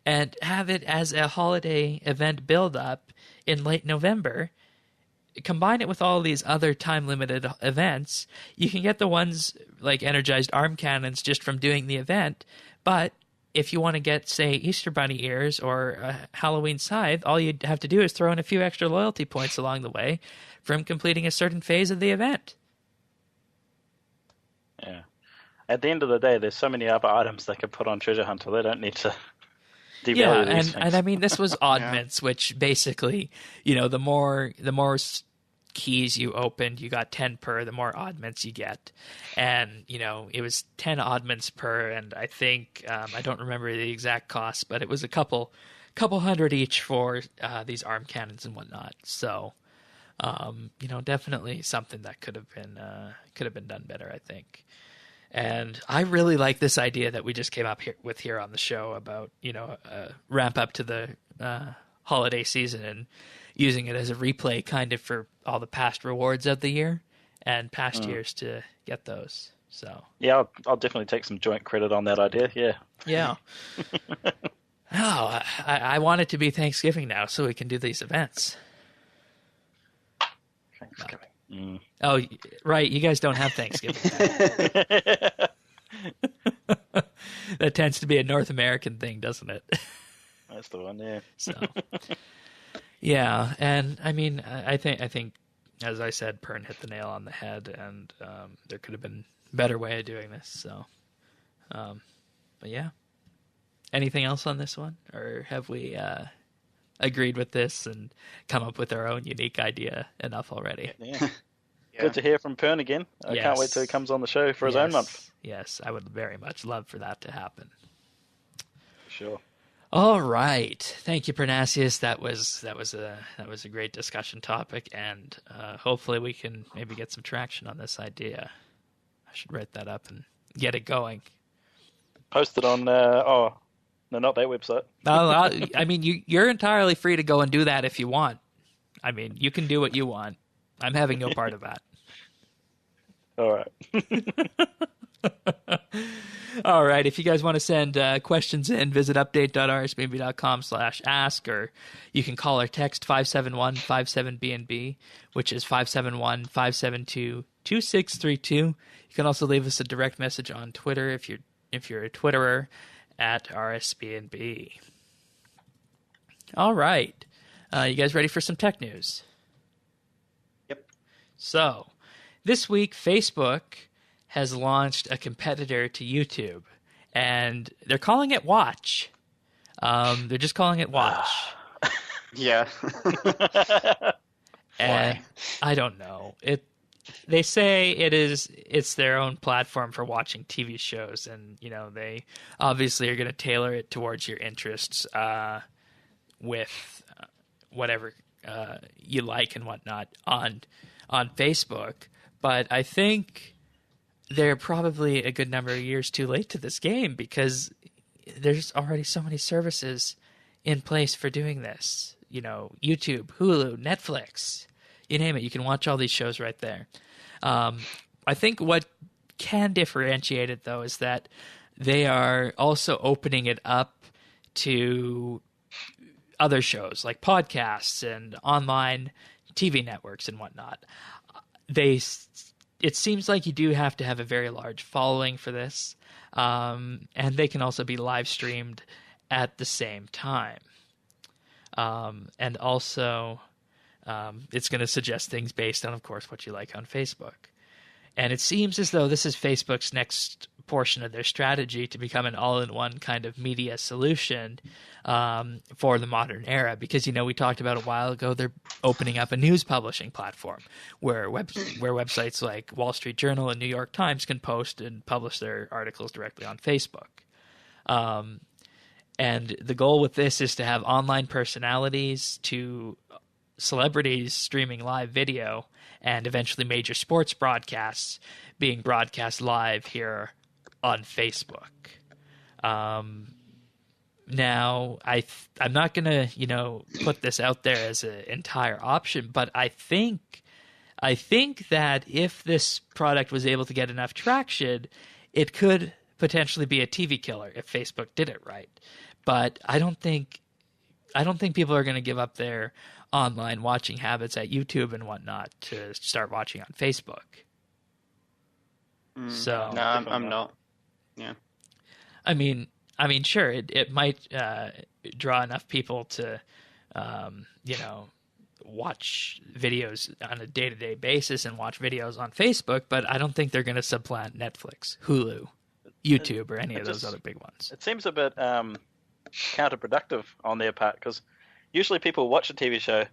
and have it as a holiday event build-up in late November. Combine it with all these other time-limited events, you can get the ones like Energized Arm Cannons just from doing the event. But if you want to get, say, Easter Bunny ears or a Halloween scythe, all you'd have to do is throw in a few extra loyalty points along the way from completing a certain phase of the event. Yeah. At the end of the day, there's so many other items they could put on Treasure Hunter. They don't need to devalue these things. And I mean, this was Oddments, which basically, the more keys you opened, you got 10 per, the more Oddments you get. And, it was 10 Oddments per, and I think, I don't remember the exact cost, but it was a couple hundred each for these arm cannons and whatnot. So, definitely something that could have been done better, I think. And I really like this idea that we just came up here on the show about, ramp up to the holiday season and using it as a replay kind of for all the past rewards of the year and past years to get those. So yeah, I'll definitely take some joint credit on that idea. Yeah. I want it to be Thanksgiving now so we can do these events. Thanksgiving. Oh, right. You guys don't have Thanksgiving. That tends to be a North American thing, doesn't it? That's the one, yeah. So, yeah, and I mean, I think, as I said, Pern hit the nail on the head, and there could have been a better way of doing this. So, but yeah. Anything else on this one, or have we agreed with this and come up with our own unique idea enough already? Yeah. Good to hear from Pern again. I can't wait till he comes on the show for his own month. Yes, I would very much love for that to happen. For sure. All right, thank you, Pernasius. That was a great discussion topic, and hopefully we can maybe get some traction on this idea. I should write that up and get it going. Post it on no, not that website. I mean, you're entirely free to go and do that if you want. I mean, you can do what you want. I'm having no part of that. All right. All right. If you guys want to send questions in, visit update.rsbnb.com/ask, or you can call or text 571-57BNB, which is 571-572-2632. You can also leave us a direct message on Twitter if you're a Twitterer at RSBANDB. All right. You guys ready for some tech news? Yep. So, this week, Facebook has launched a competitor to YouTube, and they're calling it Watch. They're just calling it Watch. Yeah. And I don't know. They say it's their own platform for watching TV shows, and they obviously are going to tailor it towards your interests with whatever you like and whatnot on Facebook. But I think they're probably a good number of years too late to this game, because there's already so many services in place for doing this. YouTube, Hulu, Netflix, you name it. You can watch all these shows right there. I think what can differentiate it, though, is that they are also opening it up to other shows like podcasts and online TV networks and whatnot. It seems like you do have to have a very large following for this, and they can also be live streamed at the same time. And also, it's going to suggest things based on, of course, what you like on Facebook. And it seems as though this is Facebook's next portion of their strategy to become an all-in-one kind of media solution for the modern era. Because, we talked about a while ago, they're opening up a news publishing platform where websites like Wall Street Journal and New York Times can post and publish their articles directly on Facebook. And the goal with this is to have online personalities to celebrities streaming live video, and eventually major sports broadcasts being broadcast live here on Facebook. Now, I'm not going to, put this out there as an entire option, but I think that if this product was able to get enough traction, it could potentially be a TV killer if Facebook did it right. But I don't think people are going to give up their online watching habits at YouTube and whatnot to start watching on Facebook. So no, I'm not. Yeah. I mean, sure, it might draw enough people to, watch videos on a day-to-day basis and watch videos on Facebook, but I don't think they're going to supplant Netflix, Hulu, YouTube, or any of those other big ones. It seems a bit counterproductive on their part, because usually people watch a TV show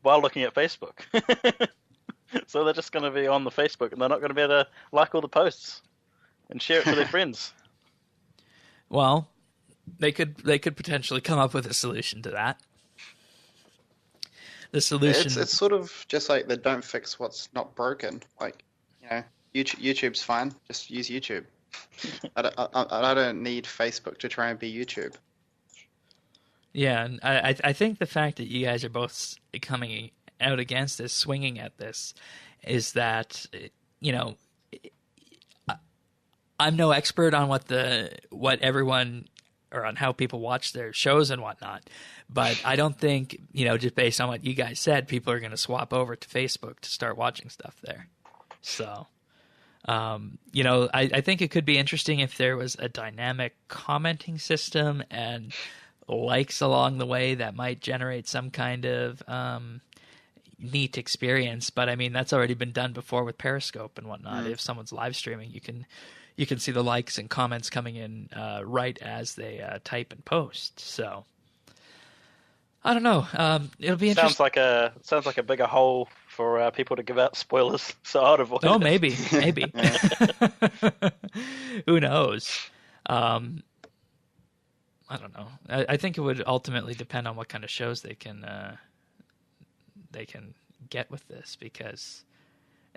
while looking at Facebook. So they're just going to be on the Facebook, and they're not going to be able to like all the posts and share it to their friends. Well, they could potentially come up with a solution to that. The solution... It's sort of just like the don't fix what's not broken. Like, YouTube's fine. Just use YouTube. I don't need Facebook to try and be YouTube. Yeah, and I think the fact that you guys are both coming out against this, swinging at this, is that, I'm no expert on what everyone, or on how people watch their shows and whatnot, but I don't think, just based on what you guys said, people are going to swap over to Facebook to start watching stuff there. So, I think it could be interesting if there was a dynamic commenting system and likes along the way that might generate some kind of neat experience. But I mean, that's already been done before with Periscope and whatnot. If someone's live streaming, you can see the likes and comments coming in right as they type and post. So I don't know. It'll be interesting. Sounds like a bigger hole for people to give out spoilers. So I'd avoid it. Oh, maybe. Who knows? I don't know. I think it would ultimately depend on what kind of shows they can get with this, because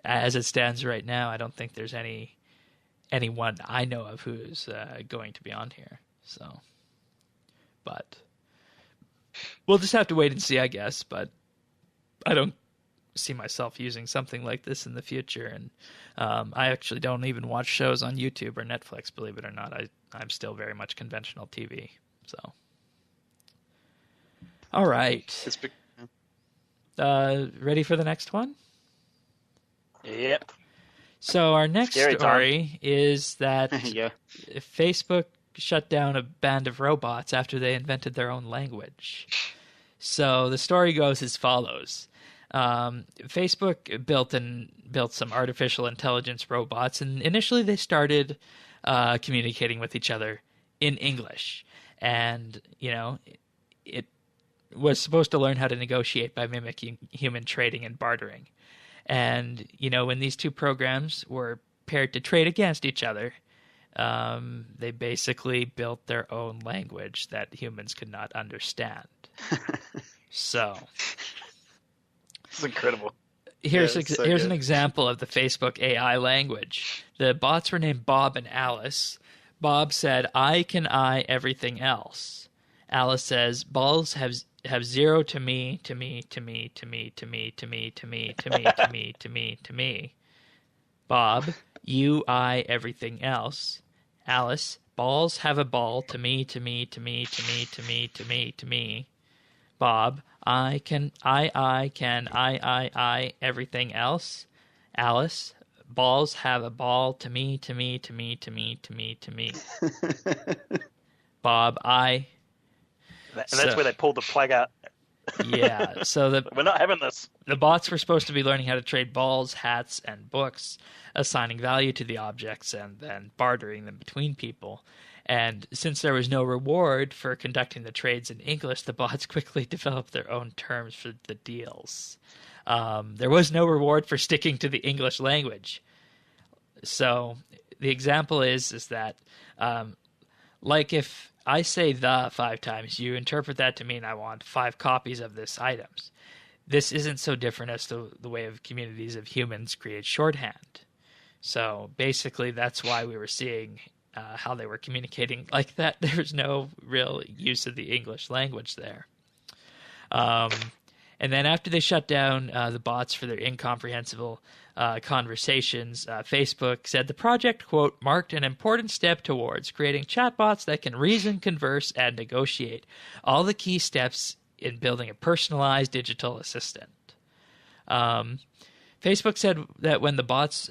as it stands right now, I don't think there's anyone I know of who's going to be on here. So, but we'll just have to wait and see, I guess. But I don't see myself using something like this in the future, and I actually don't even watch shows on YouTube or Netflix, believe it or not. I'm still very much conventional TV. So, all right. Ready for the next one? Yep. So our next story is that Facebook shut down a band of robots after they invented their own language. So the story goes as follows. Facebook built some artificial intelligence robots, and initially they started communicating with each other in English, and it was supposed to learn how to negotiate by mimicking human trading and bartering. And when these two programs were paired to trade against each other, they basically built their own language that humans could not understand. So it's incredible. Here's an example of the Facebook AI language. The bots were named Bob and Alice. Bob said, "I can I everything else." Alice says, "Balls have zero to me, to me, to me, to me, to me, to me, to me, to me, to me, to me, to me." Bob, "You, I, everything else." Alice, "Balls have a ball to me, to me, to me, to me, to me, to me, to me." Bob, I can I, everything else. Alice, "Balls have a ball to me, to me, to me, to me, to me, to me." Bob, I. And that's where they pulled the plug out. Yeah, so we're not having this. The bots were supposed to be learning how to trade balls, hats, and books, assigning value to the objects and then bartering them between people. And since there was no reward for conducting the trades in English, the bots quickly developed their own terms for the deals. There was no reward for sticking to the English language. So the example is that, like if I say "the" 5 times, you interpret that to mean I want 5 copies of this items. This isn't so different as to the way of communities of humans create shorthand. So basically that's why we were seeing how they were communicating like that. There was no real use of the English language there. And then after they shut down the bots for their incomprehensible conversations, Facebook said the project, quote, "marked an important step towards creating chatbots that can reason, converse, and negotiate, all the key steps in building a personalized digital assistant." Facebook said that when the bots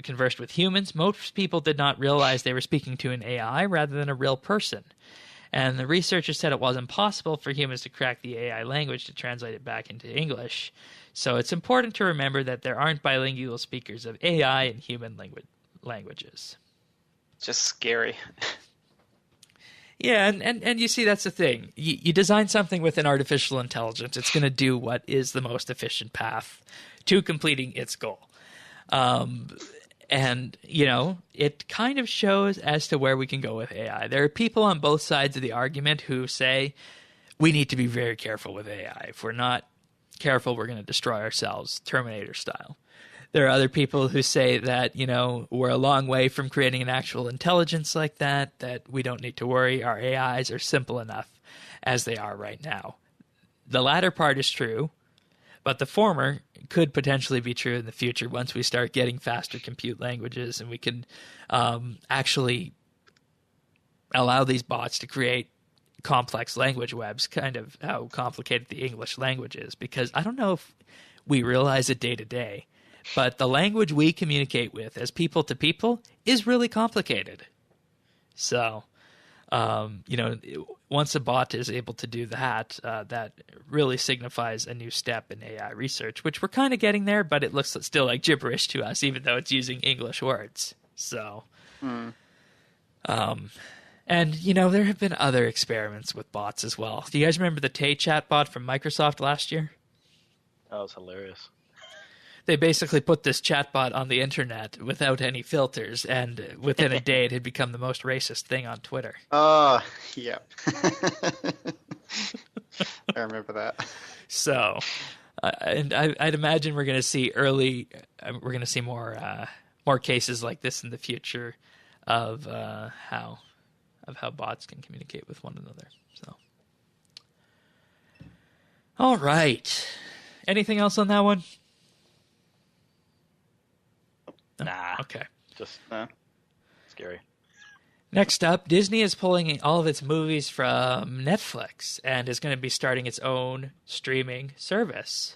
conversed with humans, most people did not realize they were speaking to an AI rather than a real person. And the researchers said it wasn't possible for humans to crack the AI language to translate it back into English. So it's important to remember that there aren't bilingual speakers of AI and human languages. Just scary. Yeah, and you see, that's the thing. You design something with an artificial intelligence, it's going to do what is the most efficient path to completing its goal. And, it kind of shows as to where we can go with AI. There are people on both sides of the argument who say we need to be very careful with AI. If we're not careful, we're going to destroy ourselves, Terminator style. There are other people who say that, we're a long way from creating an actual intelligence like that we don't need to worry. Our AIs are simple enough as they are right now. The latter part is true, but the former could potentially be true in the future once we start getting faster compute languages and we can actually allow these bots to create complex language webs, kind of how complicated the English language is. Because I don't know if we realize it day to day, but the language we communicate with as people to people is really complicated. So, once a bot is able to do that, that really signifies a new step in AI research, which we're kind of getting there, but it looks still like gibberish to us, even though it's using English words. So, and, there have been other experiments with bots as well. Do you guys remember the Tay chatbot from Microsoft last year? That was hilarious. They basically put this chatbot on the internet without any filters, and within a day it had become the most racist thing on Twitter. Oh, yeah. I remember that. So, and I'd imagine we're going to see more cases like this in the future of how bots can communicate with one another. So, all right. Anything else on that one? Nah. Okay. Just scary. Next up, Disney is pulling all of its movies from Netflix and is going to be starting its own streaming service.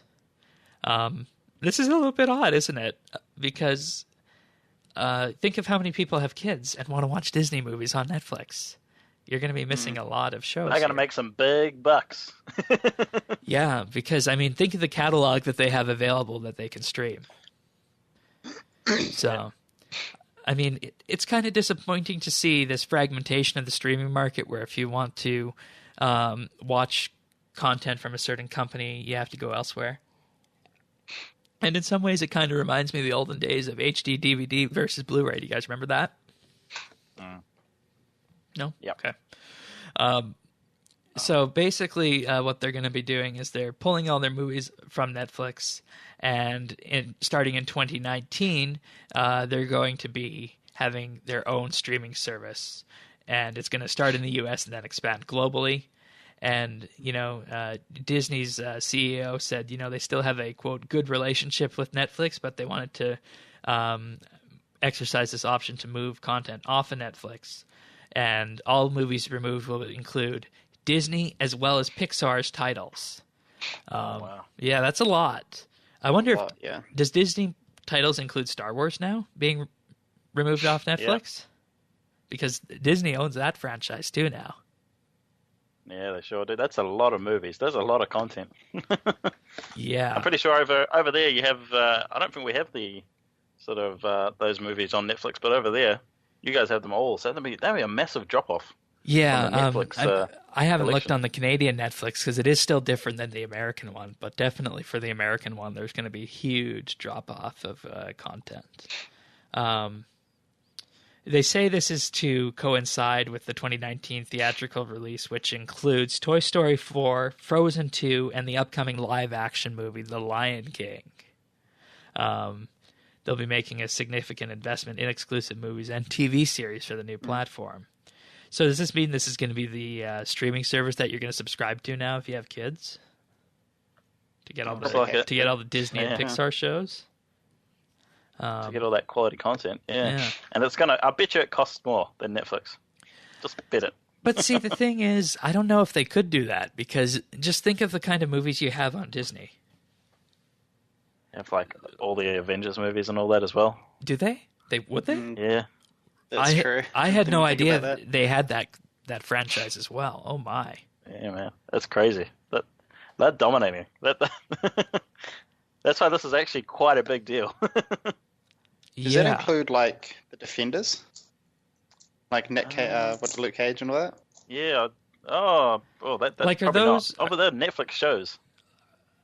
This is a little bit odd, isn't it? Because think of how many people have kids and want to watch Disney movies on Netflix. you're going to be missing a lot of shows. They're going to make some big bucks. Yeah, because, I mean, think of the catalog that they have available that they can stream. So, I mean, it's kind of disappointing to see this fragmentation of the streaming market where if you want to watch content from a certain company, you have to go elsewhere. And in some ways, it kind of reminds me of the olden days of HD DVD versus Blu-ray. Do you guys remember that? No? Yep. Okay. So basically, what they're going to be doing is they're pulling all their movies from Netflix, and starting in 2019, they're going to be having their own streaming service, and it's going to start in the U.S. and then expand globally. And, you know, Disney's CEO said, you know, they still have a, quote, good relationship with Netflix, but they wanted to exercise this option to move content off of Netflix. And all movies removed will include Disney as well as Pixar's titles. Wow. Yeah, that's a lot. I wonder Yeah. Does Disney titles include Star Wars now being removed off Netflix? Because Disney owns that franchise too now. Yeah, they sure do. That's a lot of movies. There's a lot of content. Yeah. I'm pretty sure over there you have, I don't think we have the sort of those movies on Netflix, but over there you guys have them all. So that'd be a massive drop-off. Yeah, Netflix, I haven't collection. looked on the Canadian Netflix because it is still different than the American one, but definitely for the American one, there's going to be a huge drop-off of content. They say this is to coincide with the 2019 theatrical release, which includes Toy Story 4, Frozen 2, and the upcoming live-action movie, The Lion King. They'll be making a significant investment in exclusive movies and TV series for the new platform. So does this mean this is going to be the streaming service that you're going to subscribe to now if you have kids? To get all the Disney and Pixar shows? To get all that quality content, yeah. And I bet you it costs more than Netflix. Just bet it. But see, the thing is, I don't know if they could do that, because just think of the kind of movies you have on Disney. You have like all the Avengers movies and all that as well. Do they? Would they? Yeah. That's true. I had no idea that. they had that franchise as well. Oh my. Yeah, man. That's crazy. They're dominating. That's why this is actually quite a big deal. Does that include like the Defenders, like Luke Cage and all that? Yeah. That's like, are probably those not. They're Netflix shows.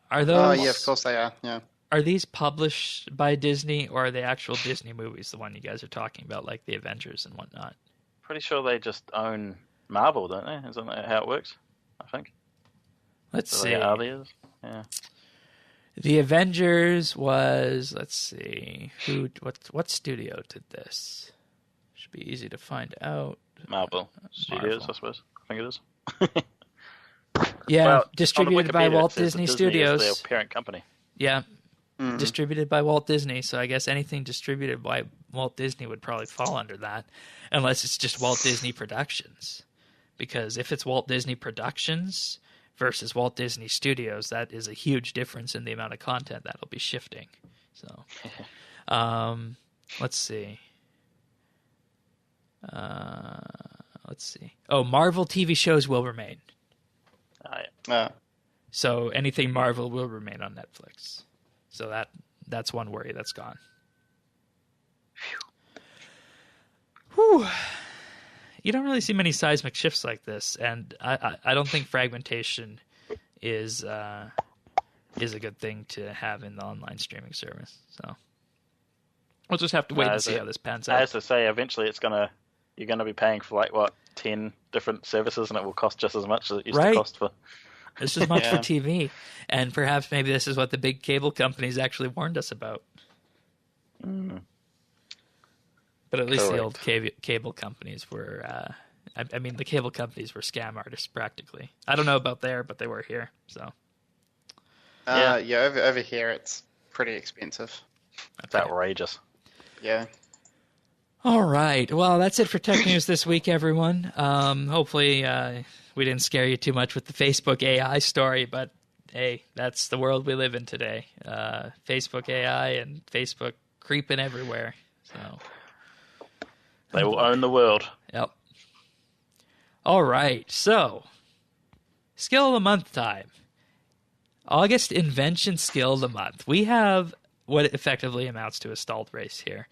Are those? Oh yeah, of course they are. Yeah. Are these published by Disney, or are they actual Disney movies? The one you guys are talking about, like the Avengers and whatnot. Pretty sure they just own Marvel, don't they? Isn't that how it works? I think. Let's see. Others. Yeah. The Avengers was, let's see, what studio did this? Should be easy to find out. Marvel Studios, I suppose. I think it is. Yeah, well, distributed by Walt Disney Studios. Is their parent company. Yeah, distributed by Walt Disney. So I guess anything distributed by Walt Disney would probably fall under that, unless it's just Walt Disney Productions. Because if it's Walt Disney Productions versus Walt Disney Studios, that is a huge difference in the amount of content that'll be shifting. So, let's see. Oh, Marvel TV shows will remain. So anything Marvel will remain on Netflix. So that's one worry that's gone. Whew. You don't really see many seismic shifts like this, and I don't think fragmentation is a good thing to have in the online streaming service. So we'll just have to wait and see how this pans out. As I say, eventually you're gonna be paying for 10 different services, and it will cost just as much as it used to cost for. It's just much for TV, and perhaps maybe this is what the big cable companies actually warned us about. But at least the old cable companies were, the cable companies were scam artists practically. I don't know about there, but they were here. So. Over here it's pretty expensive. It's outrageous. Yeah. All right. Well, that's it for Tech News this week, everyone. Hopefully we didn't scare you too much with the Facebook AI story, but hey, that's the world we live in today. Facebook AI and Facebook creeping everywhere. So. They will own the world. Yep. All right, so skill of the month time. August Invention skill of the month. We have what effectively amounts to a stalled race here.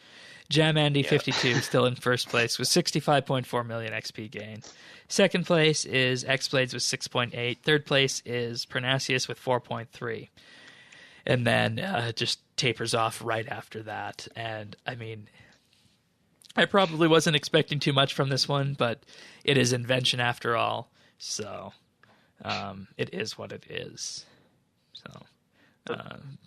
JamAndy52 still in first place with 65.4 million XP gain. Second place is Xblades with 6.8. Third place is Pernasius with 4.3. And then just tapers off right after that. And, I mean, I probably wasn't expecting too much from this one, but it is Invention after all. So it is what it is. So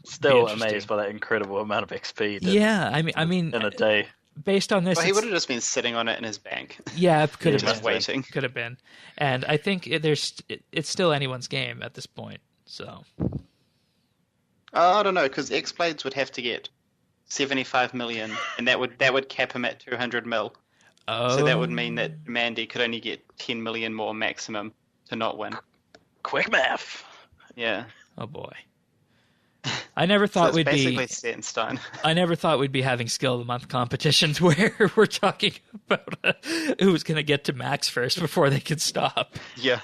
still amazed by that incredible amount of XP. Yeah, I mean, in a day. Based on this, well, he would have just been sitting on it in his bank. Yeah, it could have been just waiting. Could have been, and I think it's still anyone's game at this point. So I don't know, because X-Blades would have to get 75 million, and that would cap him at 200 mil. Oh. So that would mean that Mandy could only get 10 million more maximum to not win. Quick math. Yeah. Oh boy. I never thought we'd basically set in stone. I never thought we'd be having skill of the month competitions where we're talking about who's going to get to max first before they can stop. Yeah.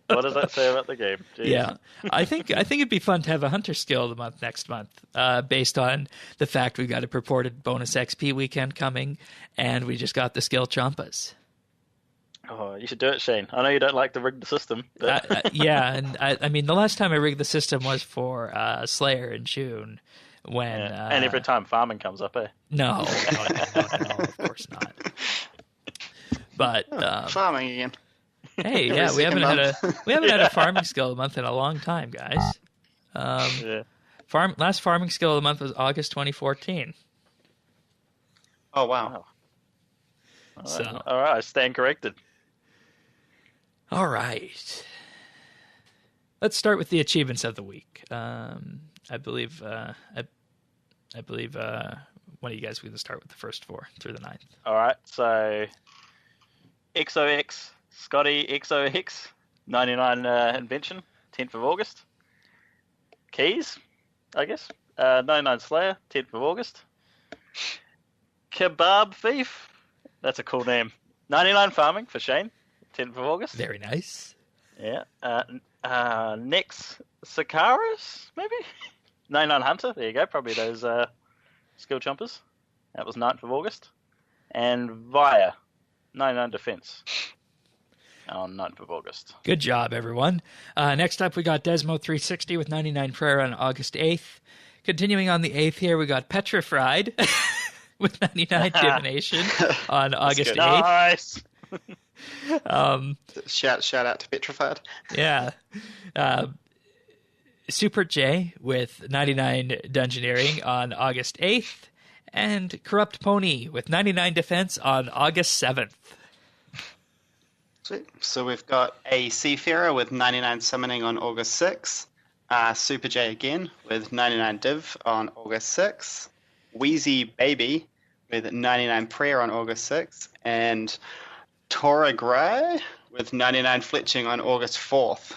What does that say about the game? Jeez. Yeah, I think it'd be fun to have a hunter skill of the month next month, based on the fact we've got a purported bonus XP weekend coming, and we just got the Skillchompas. Oh, you should do it, Shane. I know you don't like to rig the system. But... yeah, and I mean, the last time I rigged the system was for Slayer in June. When and every time farming comes up, eh? No, of course not. But farming again. Hey, yeah, we haven't had a farming skill of the month in a long time, guys. Last farming skill of the month was August 2014. Oh wow! So, all right, I stand corrected. All right. Let's start with the achievements of the week. I believe one of you guys will start with the first 4 through the 9th. All right, so XOX Scotty XOX 99 Invention 10th of August. Keys, I guess. 99 Slayer 10th of August. Kebab Thief. That's a cool name. 99 Farming for Shane, 10th of August. Very nice. Yeah. Next, Sakaris, maybe? 99 Hunter, there you go. Probably those Skillchompas. That was 9th of August. And Via, 99 Defense on 9th of August. Good job, everyone. Next up, we got Desmo360 with 99 Prayer on August 8th. Continuing on the 8th here, we got Petrified with 99 Divination on August 8th. Nice. Shout out to Petrified. Yeah. Super J with 99 Dungeoneering on August 8th. And Corrupt Pony with 99 Defense on August 7th. Sweet. So we've got a Seafarer with 99 Summoning on August 6th. Super J again with 99 Div on August 6th. Wheezy Baby with 99 Prayer on August 6th. And Tora Gray with 99 Fletching on August 4th.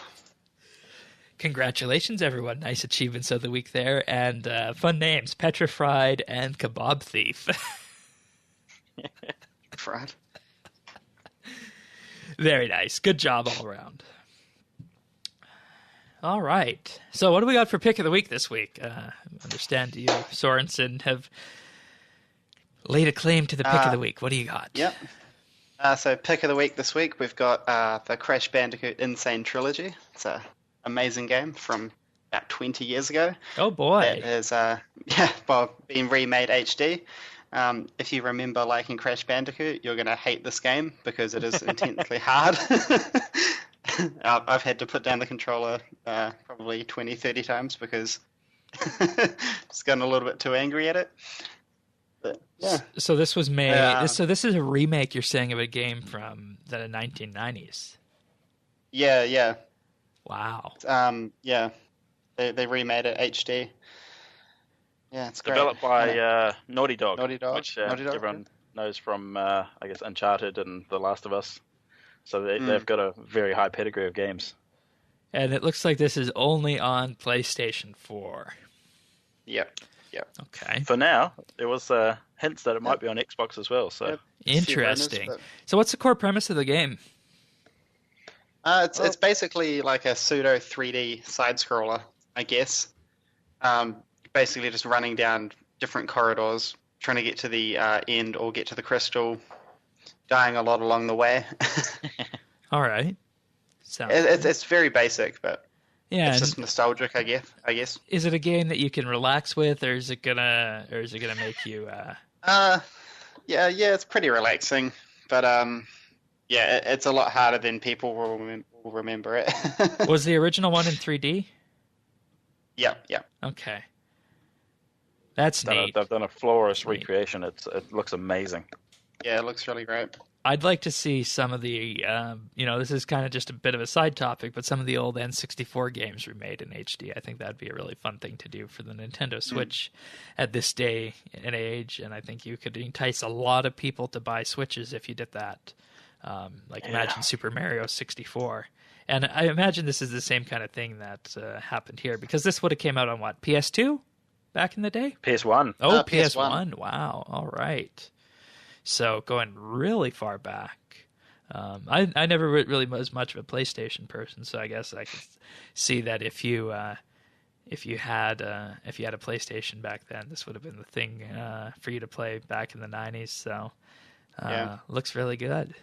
Congratulations, everyone. Nice achievements of the week there. And fun names, Petrified and Kebab Thief. Right. Very nice. Good job all around. All right. So what do we got for pick of the week this week? I understand you, Sorensen, have laid a claim to the pick of the week. What do you got? Yep. So pick of the week this week, we've got the Crash Bandicoot Insane Trilogy. It's an amazing game from about 20 years ago. Oh, boy. It is being remade HD. If you remember liking Crash Bandicoot, you're going to hate this game because it is intensely hard. I've had to put down the controller probably 20, 30 times because it's gotten a little bit too angry at it. But, yeah. So this was made. So this is a remake, you're saying, of a game from the 1990s. Yeah. Wow. Yeah. They remade it HD. Yeah, it's great. Developed by Naughty Dog, which Naughty Dog, everyone knows from, I guess, Uncharted and The Last of Us. So they've got a very high pedigree of games. And it looks like this is only on PlayStation 4. Yep. Okay. For now, it was hints that it might be on Xbox as well. So Interesting. So what's the core premise of the game? It's basically like a pseudo 3D side scroller, I guess. Basically just running down different corridors, trying to get to the end or get to the crystal, dying a lot along the way. All right. It's very basic, but yeah, it's just nostalgic, I guess. Is it a game that you can relax with, or is it gonna make you? Yeah, it's pretty relaxing, but yeah, it's a lot harder than people will remember it. Was the original one in 3D? Yeah. Okay. That's neat. They've done a flawless recreation. It looks amazing. Yeah, it looks really great. I'd like to see some of the, this is kind of just a bit of a side topic, but some of the old N64 games remade in HD. I think that'd be a really fun thing to do for the Nintendo Switch at this day and age, and I think you could entice a lot of people to buy Switches if you did that. Imagine Super Mario 64. And I imagine this is the same kind of thing that happened here, because this would have came out on what, PS2 back in the day? PS1. Oh, PS1. Wow. All right. So going really far back. I never really was much of a PlayStation person, so I guess I could see that if you had a PlayStation back then, this would have been the thing for you to play back in the 90s. So looks really good.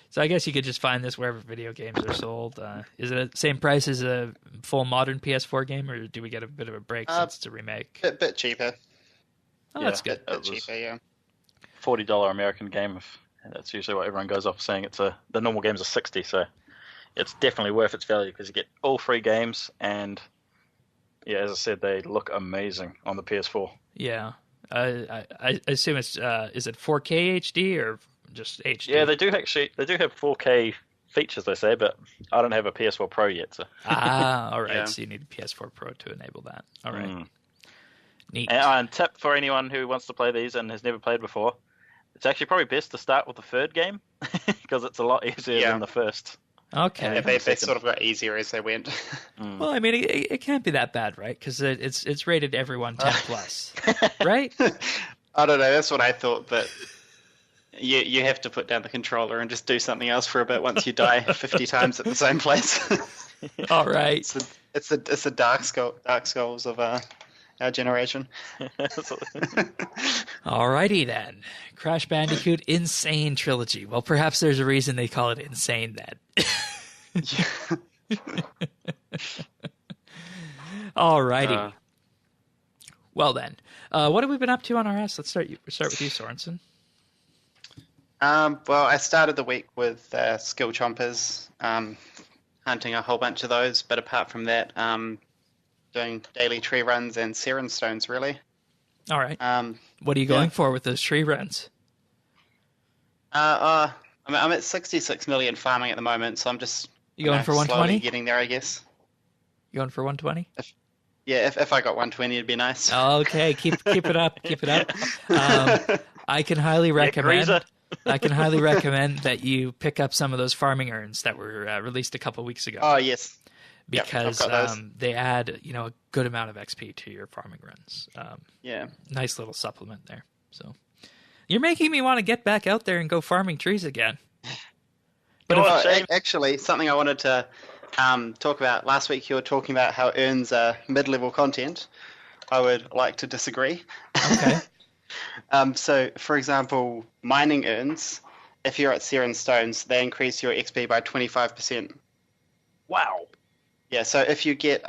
So I guess you could just find this wherever video games are sold. Is it the same price as a full modern PS4 game, or do we get a bit of a break since it's a remake? A bit cheaper. Oh, that's good. A bit cheaper, yeah. $40 American game. That's usually what everyone goes off saying. The normal games are $60, so it's definitely worth its value because you get all 3 games, and yeah, as I said, they look amazing on the PS4. Yeah, I assume it's is it 4K HD or just HD? Yeah, they do have 4K features, they say, but I don't have a PS4 Pro yet. So. All right. Yeah. So you need a PS4 Pro to enable that. All right. Neat. And tip for anyone who wants to play these and has never played before, it's actually probably best to start with the third game because it's a lot easier than the first. Okay. Yeah, they sort of got easier as they went. Well, I mean, it can't be that bad, right? Because it's rated everyone 10 plus, right? I don't know. That's what I thought, but you have to put down the controller and just do something else for a bit once you die 50 times at the same place. All right. It's the Dark Souls of our generation. Alrighty then. Crash Bandicoot Insane Trilogy. Well, perhaps there's a reason they call it insane then. Alrighty. Well then, what have we been up to on RS? Let's start with you, Sorensen. Well, I started the week with Skillchompas, hunting a whole bunch of those, but apart from that, doing daily tree runs and Siren Stones, really. All right. What are you going for with those tree runs? I'm at 66 million farming at the moment, so I'm just going for 120? Getting there, I guess. You going for 120? If I got 120, it'd be nice. Okay, keep it up, keep it up. I can highly recommend. I can highly recommend that you pick up some of those farming urns that were released a couple weeks ago. Oh yes. Because they add, a good amount of XP to your farming runs. Nice little supplement there. So you're making me want to get back out there and go farming trees again. But actually, something I wanted to talk about last week. You were talking about how urns are mid-level content. I would like to disagree. Okay. So, for example, mining urns, if you're at Siren Stones, they increase your XP by 25%. Wow. Yeah, so if you get,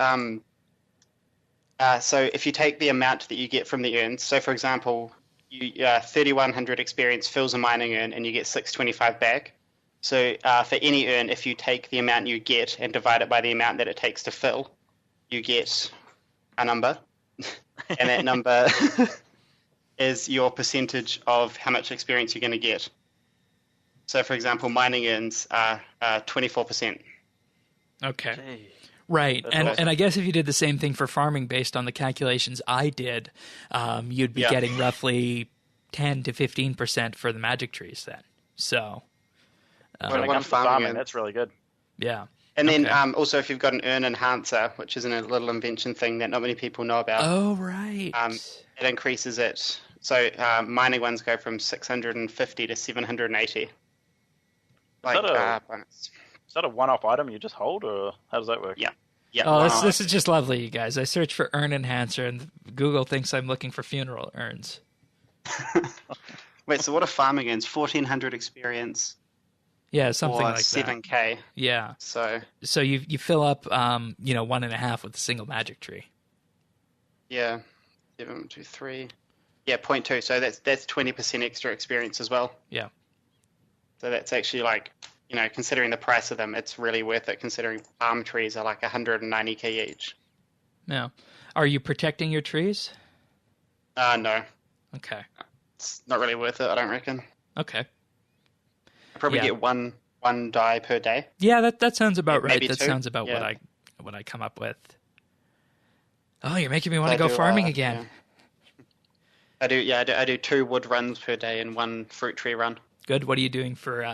if you take the amount that you get from the urns, so for example, 3,100 experience fills a mining urn and you get 625 back. So for any urn, if you take the amount you get and divide it by the amount that it takes to fill, you get a number, and that number is your percentage of how much experience you're going to get. So, for example, mining urns are 24%. Okay. Gee. Right, and I guess if you did the same thing for farming based on the calculations I did, you'd be getting roughly 10 to 15% for the magic trees then. So, when it comes to farming, that's really good. Yeah. And then also if you've got an urn enhancer, which is a little invention thing that not many people know about. Oh, right. It increases it So mining ones go from 650 to 780. Bonus. Is that a one-off item you just hold, or how does that work? Yeah. Yeah. Oh, this is just lovely, you guys. I search for urn enhancer, and Google thinks I'm looking for funeral urns. Wait, so what are farming urns? 1,400 experience. Yeah, something or like 7K. that. Yeah. So you fill up 1.5 with a single magic tree. Yeah. 7, 2, 3. Yeah, 0.2. So that's 20% extra experience as well. Yeah. So that's actually like, considering the price of them, it's really worth it, considering palm trees are like 190k each. Yeah. Are you protecting your trees? No. Okay. It's not really worth it, I don't reckon. Okay. I probably get one die per day. Yeah, that sounds about right. Maybe That two. sounds about Yeah. what I come up with. Oh, you're making me want to go farming again. Yeah. I do 2 wood runs per day and 1 fruit tree run. Good. What are you doing for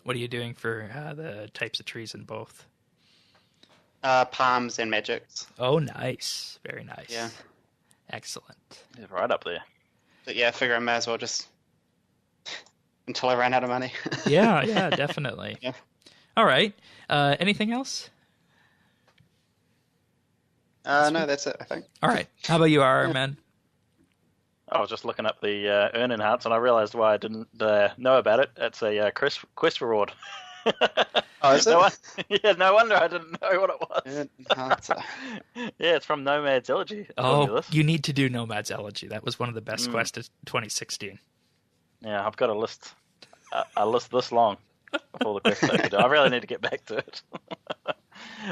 the types of trees in both? Palms and magics. Oh, nice. Very nice. Yeah. Excellent. Yeah, right up there. But yeah, I figure I may as well just until I run out of money. Yeah, definitely. Yeah. All right. Anything else? No, that's it, I think. All right. How about you, RR-Man? I was just looking up the earn enhance, and I realised why I didn't know about it. It's a quest reward. Oh, is it? No wonder I didn't know what it was. Enhancer. Yeah, it's from Nomad's Elegy. Oh, you need to do Nomad's Elegy. That was one of the best quests of 2016. Yeah, I've got a list this long of all the quests I could do. I really need to get back to it.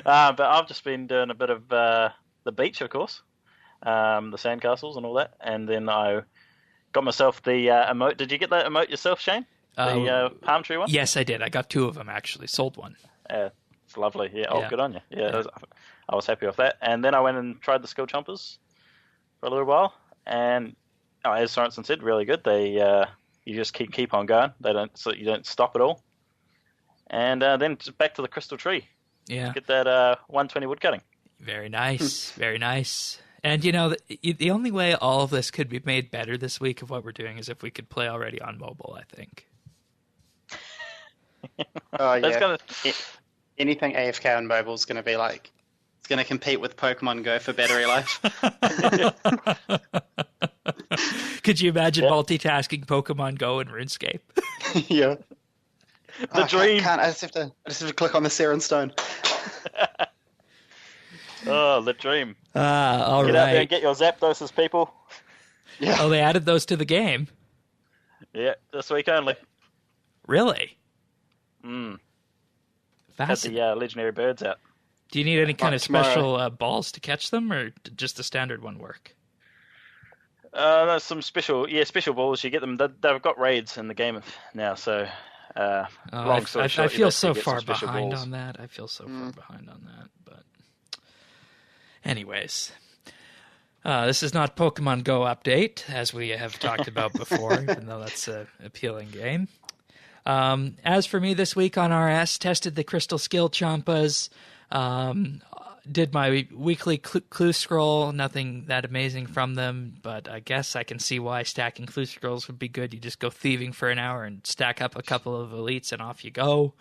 But I've just been doing a bit of the beach, of course, the sandcastles and all that, and then I got myself the emote. Did you get that emote yourself, Shane? The palm tree one? Yes, I did. I got 2 of them, actually. Sold one. Yeah, it's lovely. Yeah, Yeah. Good on you. Yeah, I was happy with that. And then I went and tried the Skillchompas for a little while, and as Sorensen said, really good. They you just keep on going. You don't stop at all. And then just back to the crystal tree. Yeah. Get that 120 woodcutting. Very nice. Very nice. And, the only way all of this could be made better this week of what we're doing is if we could play already on mobile, I think. Oh, yeah. That's Anything AFK on mobile is going to be like, it's going to compete with Pokemon Go for battery life. Could you imagine multitasking Pokemon Go and RuneScape? Yeah. the dream. I just have to click on the Seren Stone. Oh, the dream. All Get right. out there and get your Zapdoses, people. Yeah. Oh, they added those to the game? Yeah, this week only. Really? Had Fascinating. the legendary birds out. Do you need any kind of tomorrow. special balls to catch them, or just the standard one work? There's some special balls. You get them. They've got raids in the game now, so long story short, I feel you so get far some special behind balls. on that. I feel so far behind on that. But anyways, this is not Pokemon Go update, as we have talked about before, even though that's an appealing game. As for me this week on RS, tested the Crystal Skillchompas, did my weekly clue scroll, nothing that amazing from them, but I guess I can see why stacking clue scrolls would be good. You just go thieving for an hour and stack up a couple of elites and off you go.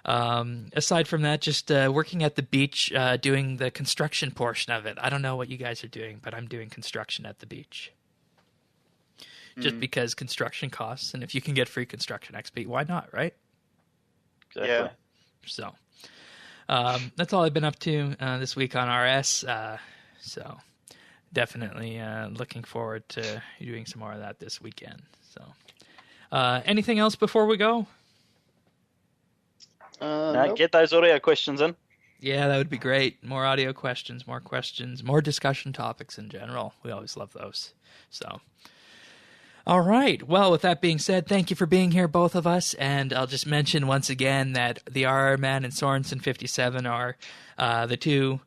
Aside from that, just working at the beach, doing the construction portion of it. I don't know what you guys are doing, but I'm doing construction at the beach. Just because construction costs, and if you can get free construction XP, why not, right? Exactly. Yeah. So that's all I've been up to this week on RS. So definitely looking forward to doing some more of that this weekend. So anything else before we go? Nope. Get those audio questions in. Yeah, that would be great. More audio questions, more discussion topics in general. We always love those. So, all right. Well, with that being said, thank you for being here, both of us. And I'll just mention once again that the RR-Man and Sorensen 57 are the 2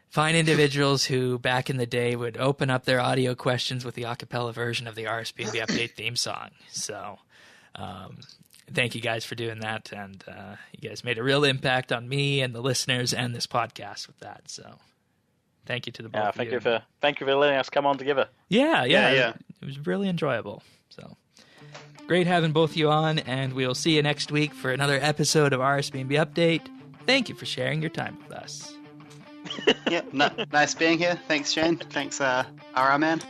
fine individuals who, back in the day, would open up their audio questions with the a cappella version of the RSBANDB update theme song. So, thank you guys for doing that, and you guys made a real impact on me and the listeners and this podcast with that. So, thank you to the both of you. Thank you for letting us come on together. Yeah. It was really enjoyable. So great having both of you on, and we'll see you next week for another episode of RSBANDB Update. Thank you for sharing your time with us. Nice being here. Thanks, Shane. Thanks, RR Man.